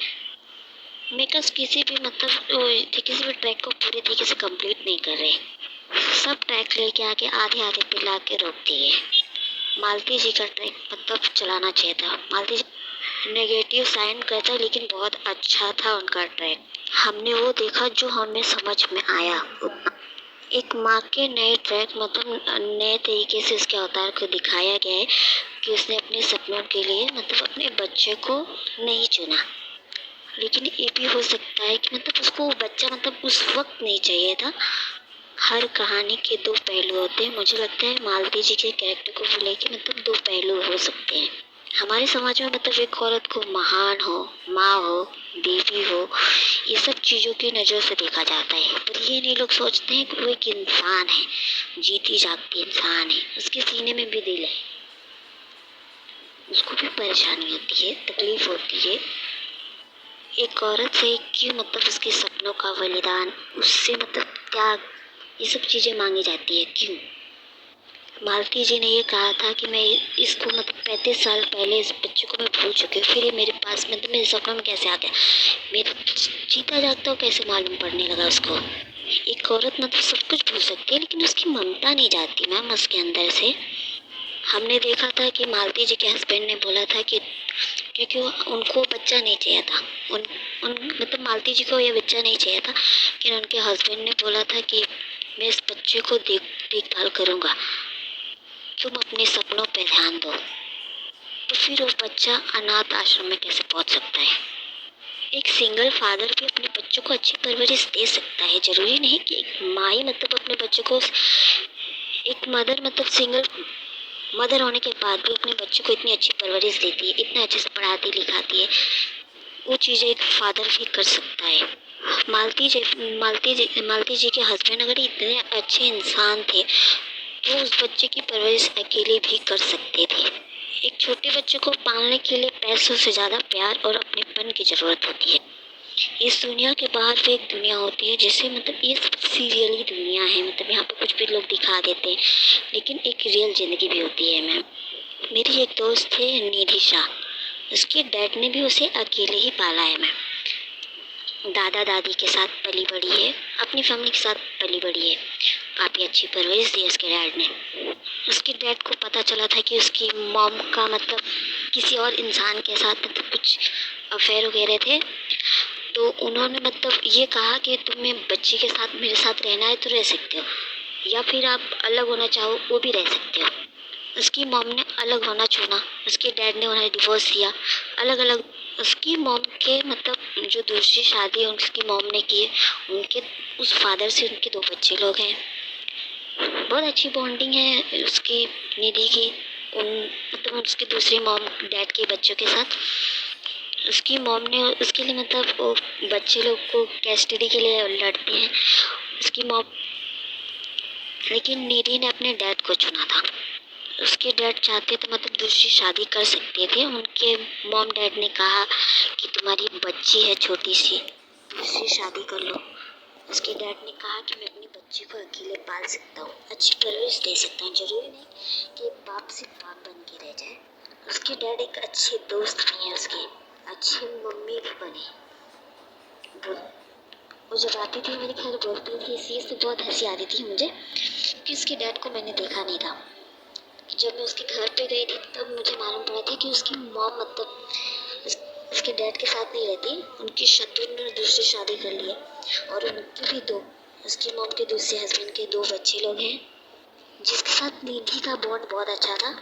Speaker 10: मेकर्स किसी भी ट्रैक को पूरी तरीके से कंप्लीट नहीं कर रहे, सब ट्रैक लेके आके आधे आधे पे ला के रोक दिए। मालती जी का ट्रैक मतलब चलाना चाहिए था। मालती जी नेगेटिव साइन करता लेकिन बहुत अच्छा था उनका ट्रैक। हमने वो देखा जो हमें समझ में आया। एक माँ के नए ट्रैक मतलब नए तरीके से उसके अवतार को दिखाया गया है कि उसने अपने सपनों के लिए मतलब अपने बच्चे को नहीं चुना। लेकिन ये भी हो सकता है कि मतलब उसको बच्चा मतलब उस वक्त नहीं चाहिए था। हर कहानी के दो पहलू होते हैं। मुझे लगता है मालती जी के कैरेक्टर को लेके मतलब दो पहलू हो सकते हैं। हमारे समाज में मतलब एक औरत को महान हो, माँ हो, देवी हो, ये सब चीज़ों की नज़र से देखा जाता है, पर ये नहीं लोग सोचते हैं कि वो एक इंसान है, जीती जागती इंसान है, उसके सीने में भी दिल है, उसको भी परेशानी होती है, तकलीफ होती है। एक औरत से क्यों मतलब उसके सपनों का बलिदान, उससे मतलब त्याग, ये सब चीज़ें मांगी जाती है क्यों? मालती जी ने ये कहा था कि मैं इसको मतलब 35 साल पहले इस बच्चे को मैं भूल चुकी हूँ, फिर ये मेरे पास मतलब मेरे सपनों में कैसे आ गया, मेरा जीता जागता हो कैसे मालूम पड़ने लगा उसको। एक औरत मतलब सब कुछ भूल सकती है लेकिन उसकी ममता नहीं जाती मैम उसके अंदर से। हमने देखा था कि मालती जी के हस्बैंड ने बोला था कि क्योंकि उनको बच्चा नहीं चाहिए था, उन मतलब मालती जी को ये बच्चा नहीं चाहिए था कि उनके हस्बैंड ने बोला था कि मैं इस बच्चे को देखभाल करूँगा, तुम अपने सपनों पे ध्यान दो। तो फिर वो बच्चा अनाथ आश्रम में कैसे पहुंच सकता है? एक सिंगल फादर भी अपने बच्चों को अच्छी परवरिश दे सकता है, जरूरी नहीं कि एक माँ ही मतलब अपने बच्चों को, एक मदर मतलब सिंगल मदर होने के बाद भी अपने बच्चों को इतनी अच्छी परवरिश देती है, इतना अच्छे से पढ़ाती लिखाती है, वो चीज़ें एक फादर भी कर सकता है। मालती जी के हस्बैंड अगर इतने अच्छे इंसान थे तो उस बच्चे की परवरिश अकेले भी कर सकते थे। एक छोटे बच्चे को पालने के लिए पैसों से ज़्यादा प्यार और अपनेपन की ज़रूरत होती है। इस दुनिया के बाहर भी एक दुनिया होती है जिसे मतलब ये सब सीरियल ही दुनिया है, मतलब यहाँ पे कुछ भी लोग दिखा देते हैं लेकिन एक रियल ज़िंदगी भी होती है मैम। मेरी एक दोस्त है निधिशा, उसके डैड ने भी उसे अकेले ही पाला है मैम, दादा दादी के साथ पली बड़ी है, अपनी फैमिली के साथ पली बड़ी है, काफ़ी अच्छी परवरिश दी उसके डैड ने। उसके डैड को पता चला था कि उसकी मॉम का मतलब किसी और इंसान के साथ मतलब कुछ अफेयर वगैरह थे, तो उन्होंने मतलब ये कहा कि तुम्हें बच्ची के साथ मेरे साथ रहना है तो रह सकते हो, या फिर आप अलग होना चाहो वो भी रह सकते हो। उसकी मॉम ने अलग होना चुना, उसके डैड ने उन्हें डिवोर्स दिया, अलग अलग। उसकी मॉम के मतलब जो दूसरी शादी उसकी मॉम ने की है, उनके उस फादर से उनके 2 बच्चे लोग हैं, बहुत अच्छी बॉन्डिंग है उसकी निधि की मतलब उसके दूसरे मॉम डैड के बच्चों के साथ। उसकी मॉम ने उसके लिए मतलब वो बच्चे लोग को कस्टडी के लिए लड़ती हैं उसकी मॉम, लेकिन निधि ने अपने डैड को चुना था। उसके डैड चाहते तो मतलब दूसरी शादी कर सकते थे, उनके मॉम डैड ने कहा कि तुम्हारी बच्ची है छोटी सी, दूसरी शादी कर लो। उसके डैड ने कहा कि मैं अपनी बच्ची को अकेले पाल सकता हूँ, अच्छी परवरिश दे सकता हूँ, जरूरी नहीं कि बाप से बाप बन के रह जाए। उसके डैड एक अच्छे दोस्त भी हैं, उसके अच्छी मम्मी भी बने। वो जब आती थी मेरे घर बोलती थी, इस चीज़ से बहुत हंसी आती थी मुझे कि उसके डैड को मैंने देखा नहीं था। जब मैं उसके घर पे गई थी तब मुझे मालूम पड़ा था कि उसकी मॉम मतलब उसके डैड के साथ नहीं रहती, उनकी शत्रु ने दूसरी शादी कर ली है और उनकी भी उसकी मॉम के दूसरे हस्बैंड के 2 बच्चे लोग हैं, जिसके साथ निधि का बॉन्ड बहुत अच्छा था।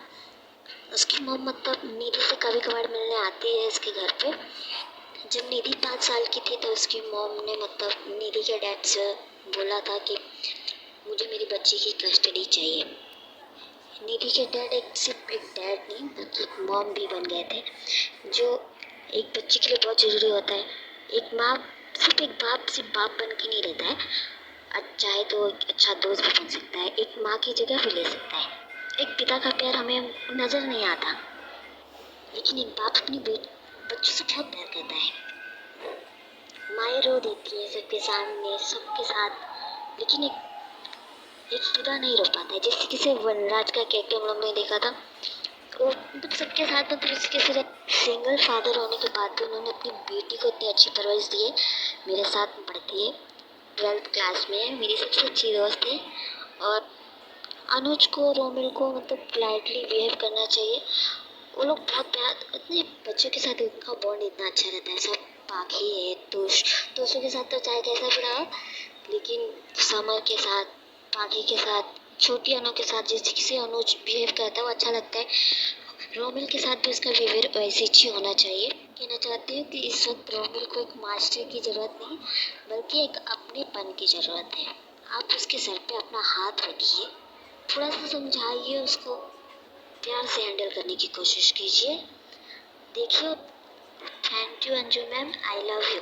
Speaker 10: उसकी मॉम मतलब निधि से कभी कभार मिलने आती है इसके घर पे। जब निधि 5 साल की थी तो उसकी मॉम ने मतलब निधि के डैड से बोला था कि मुझे मेरी बच्ची की कस्टडी चाहिए। निधि के डैड सिर्फ एक डैड नहीं बल्कि एक मॉम भी बन गए थे, जो एक बच्चे के लिए बहुत ज़रूरी होता है। एक माँ सिर्फ एक बाप बन के नहीं रहता है, चाहे तो एक अच्छा दोस्त भी बन सकता है, एक माँ की जगह भी ले सकता है। एक पिता का प्यार हमें नज़र नहीं आता, लेकिन एक बाप अपने बच्चों से बहुत प्यार करता है। माएँ रो देती है सबके सामने, सबके साथ, लेकिन एक पिता नहीं रो पाता है। जैसे किसी वनराज का कैरेक्टर हम लोग ने देखा था, वो सबके साथ उसके सिर्फ सिंगल फादर होने के बाद भी उन्होंने अपनी बेटी को इतनी अच्छी परवरिश दी है। मेरे साथ पढ़ती है, 12th क्लास में है, मेरी सबसे अच्छी दोस्त है। और अनुज को, रोमिल को मतलब पोलाइटली बिहेव करना चाहिए। वो लोग बहुत प्यार, इतने बच्चों के साथ उनका बॉन्ड इतना अच्छा रहता है। सब पाखी है, दोस्तों के साथ तो चाहे कैसा भी रहा, लेकिन समर के साथ, पाखी के साथ, छोटी अनु के साथ जिस से अनुज बिहेव करता है वो अच्छा लगता है। रोमिल के साथ भी उसका बिहेवियर वैसे ही होना चाहिए। कहना चाहती हूँ कि इस वक्त रोमिल को एक मास्टर की ज़रूरत नहीं, बल्कि एक अपनेपन की ज़रूरत है। आप उसके सर पे अपना हाथ रखिए, थोड़ा सा समझाइए उसको, प्यार से हैंडल करने की कोशिश कीजिए। देखिए, thank you Anju ma'am, I love you.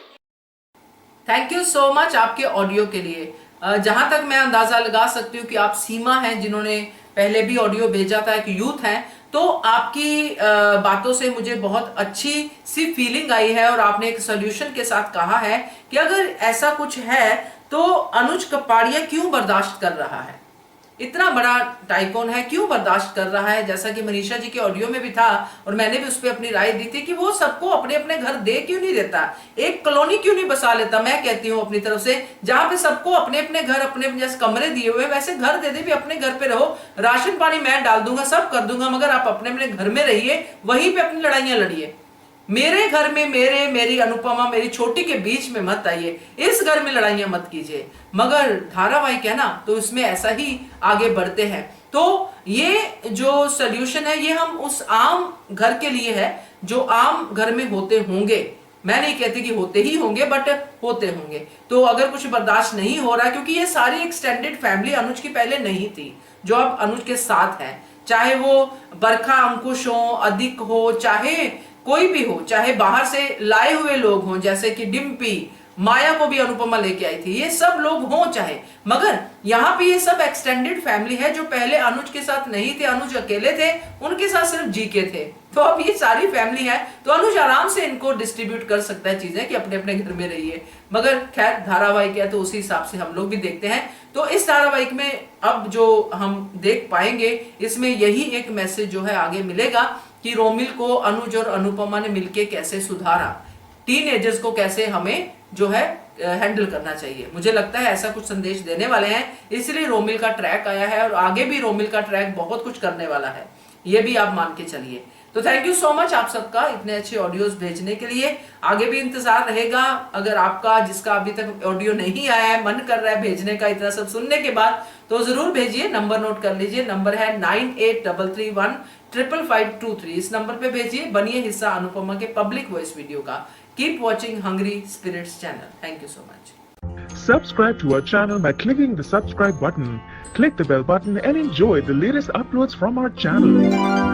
Speaker 1: Thank you so much आपके ऑडियो के लिए। जहां तक मैं अंदाजा लगा सकती हूँ कि आप सीमा हैं, जिन्होंने पहले भी ऑडियो भेजा था, एक यूथ हैं, तो आपकी बातों से मुझे बहुत अच्छी सी फीलिंग आई है और आपने एक सोल्यूशन के साथ कहा है कि अगर ऐसा कुछ है तो अनुज कपाड़िया क्यों बर्दाश्त कर रहा है, इतना बड़ा टाइकॉन है, क्यों बर्दाश्त कर रहा है। जैसा कि मनीषा जी के ऑडियो में भी था और मैंने भी उस पर अपनी राय दी थी कि वो सबको अपने अपने घर दे क्यों नहीं देता, एक कॉलोनी क्यों नहीं बसा लेता। मैं कहती हूँ अपनी तरफ से, जहां पे सबको अपने अपने घर, अपने जैसे कमरे दिए हुए, वैसे घर दे दे, भी अपने घर पे रहो, राशन पानी मैं डाल दूंगा, सब कर दूंगा, मगर आप अपने अपने घर में रहिए, वहीं पे अपनी लड़ाइयां लड़िए। मेरे घर में मेरी अनुपमा, मेरी छोटी के बीच में मत आइए, इस घर में लड़ाइयां मत कीजिए। मगर धारावाहिक है ना, तो इसमें ऐसा ही आगे बढ़ते हैं। तो ये जो सोल्यूशन है, ये हम उस आम घर के लिए है जो आम घर में होते होंगे। मैं नहीं कहती कि होते ही होंगे, बट होते होंगे। तो अगर कुछ बर्दाश्त नहीं हो रहा, क्योंकि ये सारी एक्सटेंडेड फैमिली अनुज की पहले नहीं थी, जो अब अनुज के साथ है, चाहे वो बरखा, अंकुश हो, अधिक हो, चाहे कोई भी हो, चाहे बाहर से लाए हुए लोग हों, जैसे कि डिम्पी, माया को भी अनुपमा लेके आई थी, ये सब लोग हों चाहे, मगर यहाँ पे ये सब एक्सटेंडेड फैमिली है जो पहले अनुज के साथ नहीं थे, अनुज अकेले थे, उनके साथ सिर्फ जीके थे। तो अब ये सारी फैमिली है, तो अनुज आराम से इनको डिस्ट्रीब्यूट कर सकता है चीजें कि अपने अपने घर में रहिए। मगर खैर धारावाहिक है तो उसी हिसाब से हम लोग भी देखते हैं। तो इस धारावाहिक में अब जो हम देख पाएंगे, इसमें यही एक मैसेज जो है आगे मिलेगा कि रोमिल को अनुज और अनुपमा ने मिलके कैसे सुधारा, टीनएजर्स को कैसे हमें जो है हैंडल करना चाहिए। मुझे लगता है ऐसा कुछ संदेश देने वाले हैं, इसलिए रोमिल का ट्रैक आया है और आगे भी रोमिल का ट्रैक बहुत कुछ करने वाला है, ये भी आप मान के चलिए। तो थैंक यू सो मच आप सबका इतने अच्छे ऑडियोज भेजने के लिए। आगे भी इंतजार रहेगा। अगर आपका, जिसका अभी तक ऑडियो नहीं आया है, मन कर रहा है भेजने का इतना सब सुनने के बाद, तो जरूर भेजिए। नंबर नोट कर लीजिए, नंबर है 9833155523। इस नंबर पे भेजिए, बनिए हिस्सा अनुपमा के पब्लिक वॉइस वीडियो का। Keep watching hungry spirits channel. Thank you so much.
Speaker 11: Subscribe to our channel by clicking the subscribe button. Click the bell button and enjoy the latest uploads from our channel.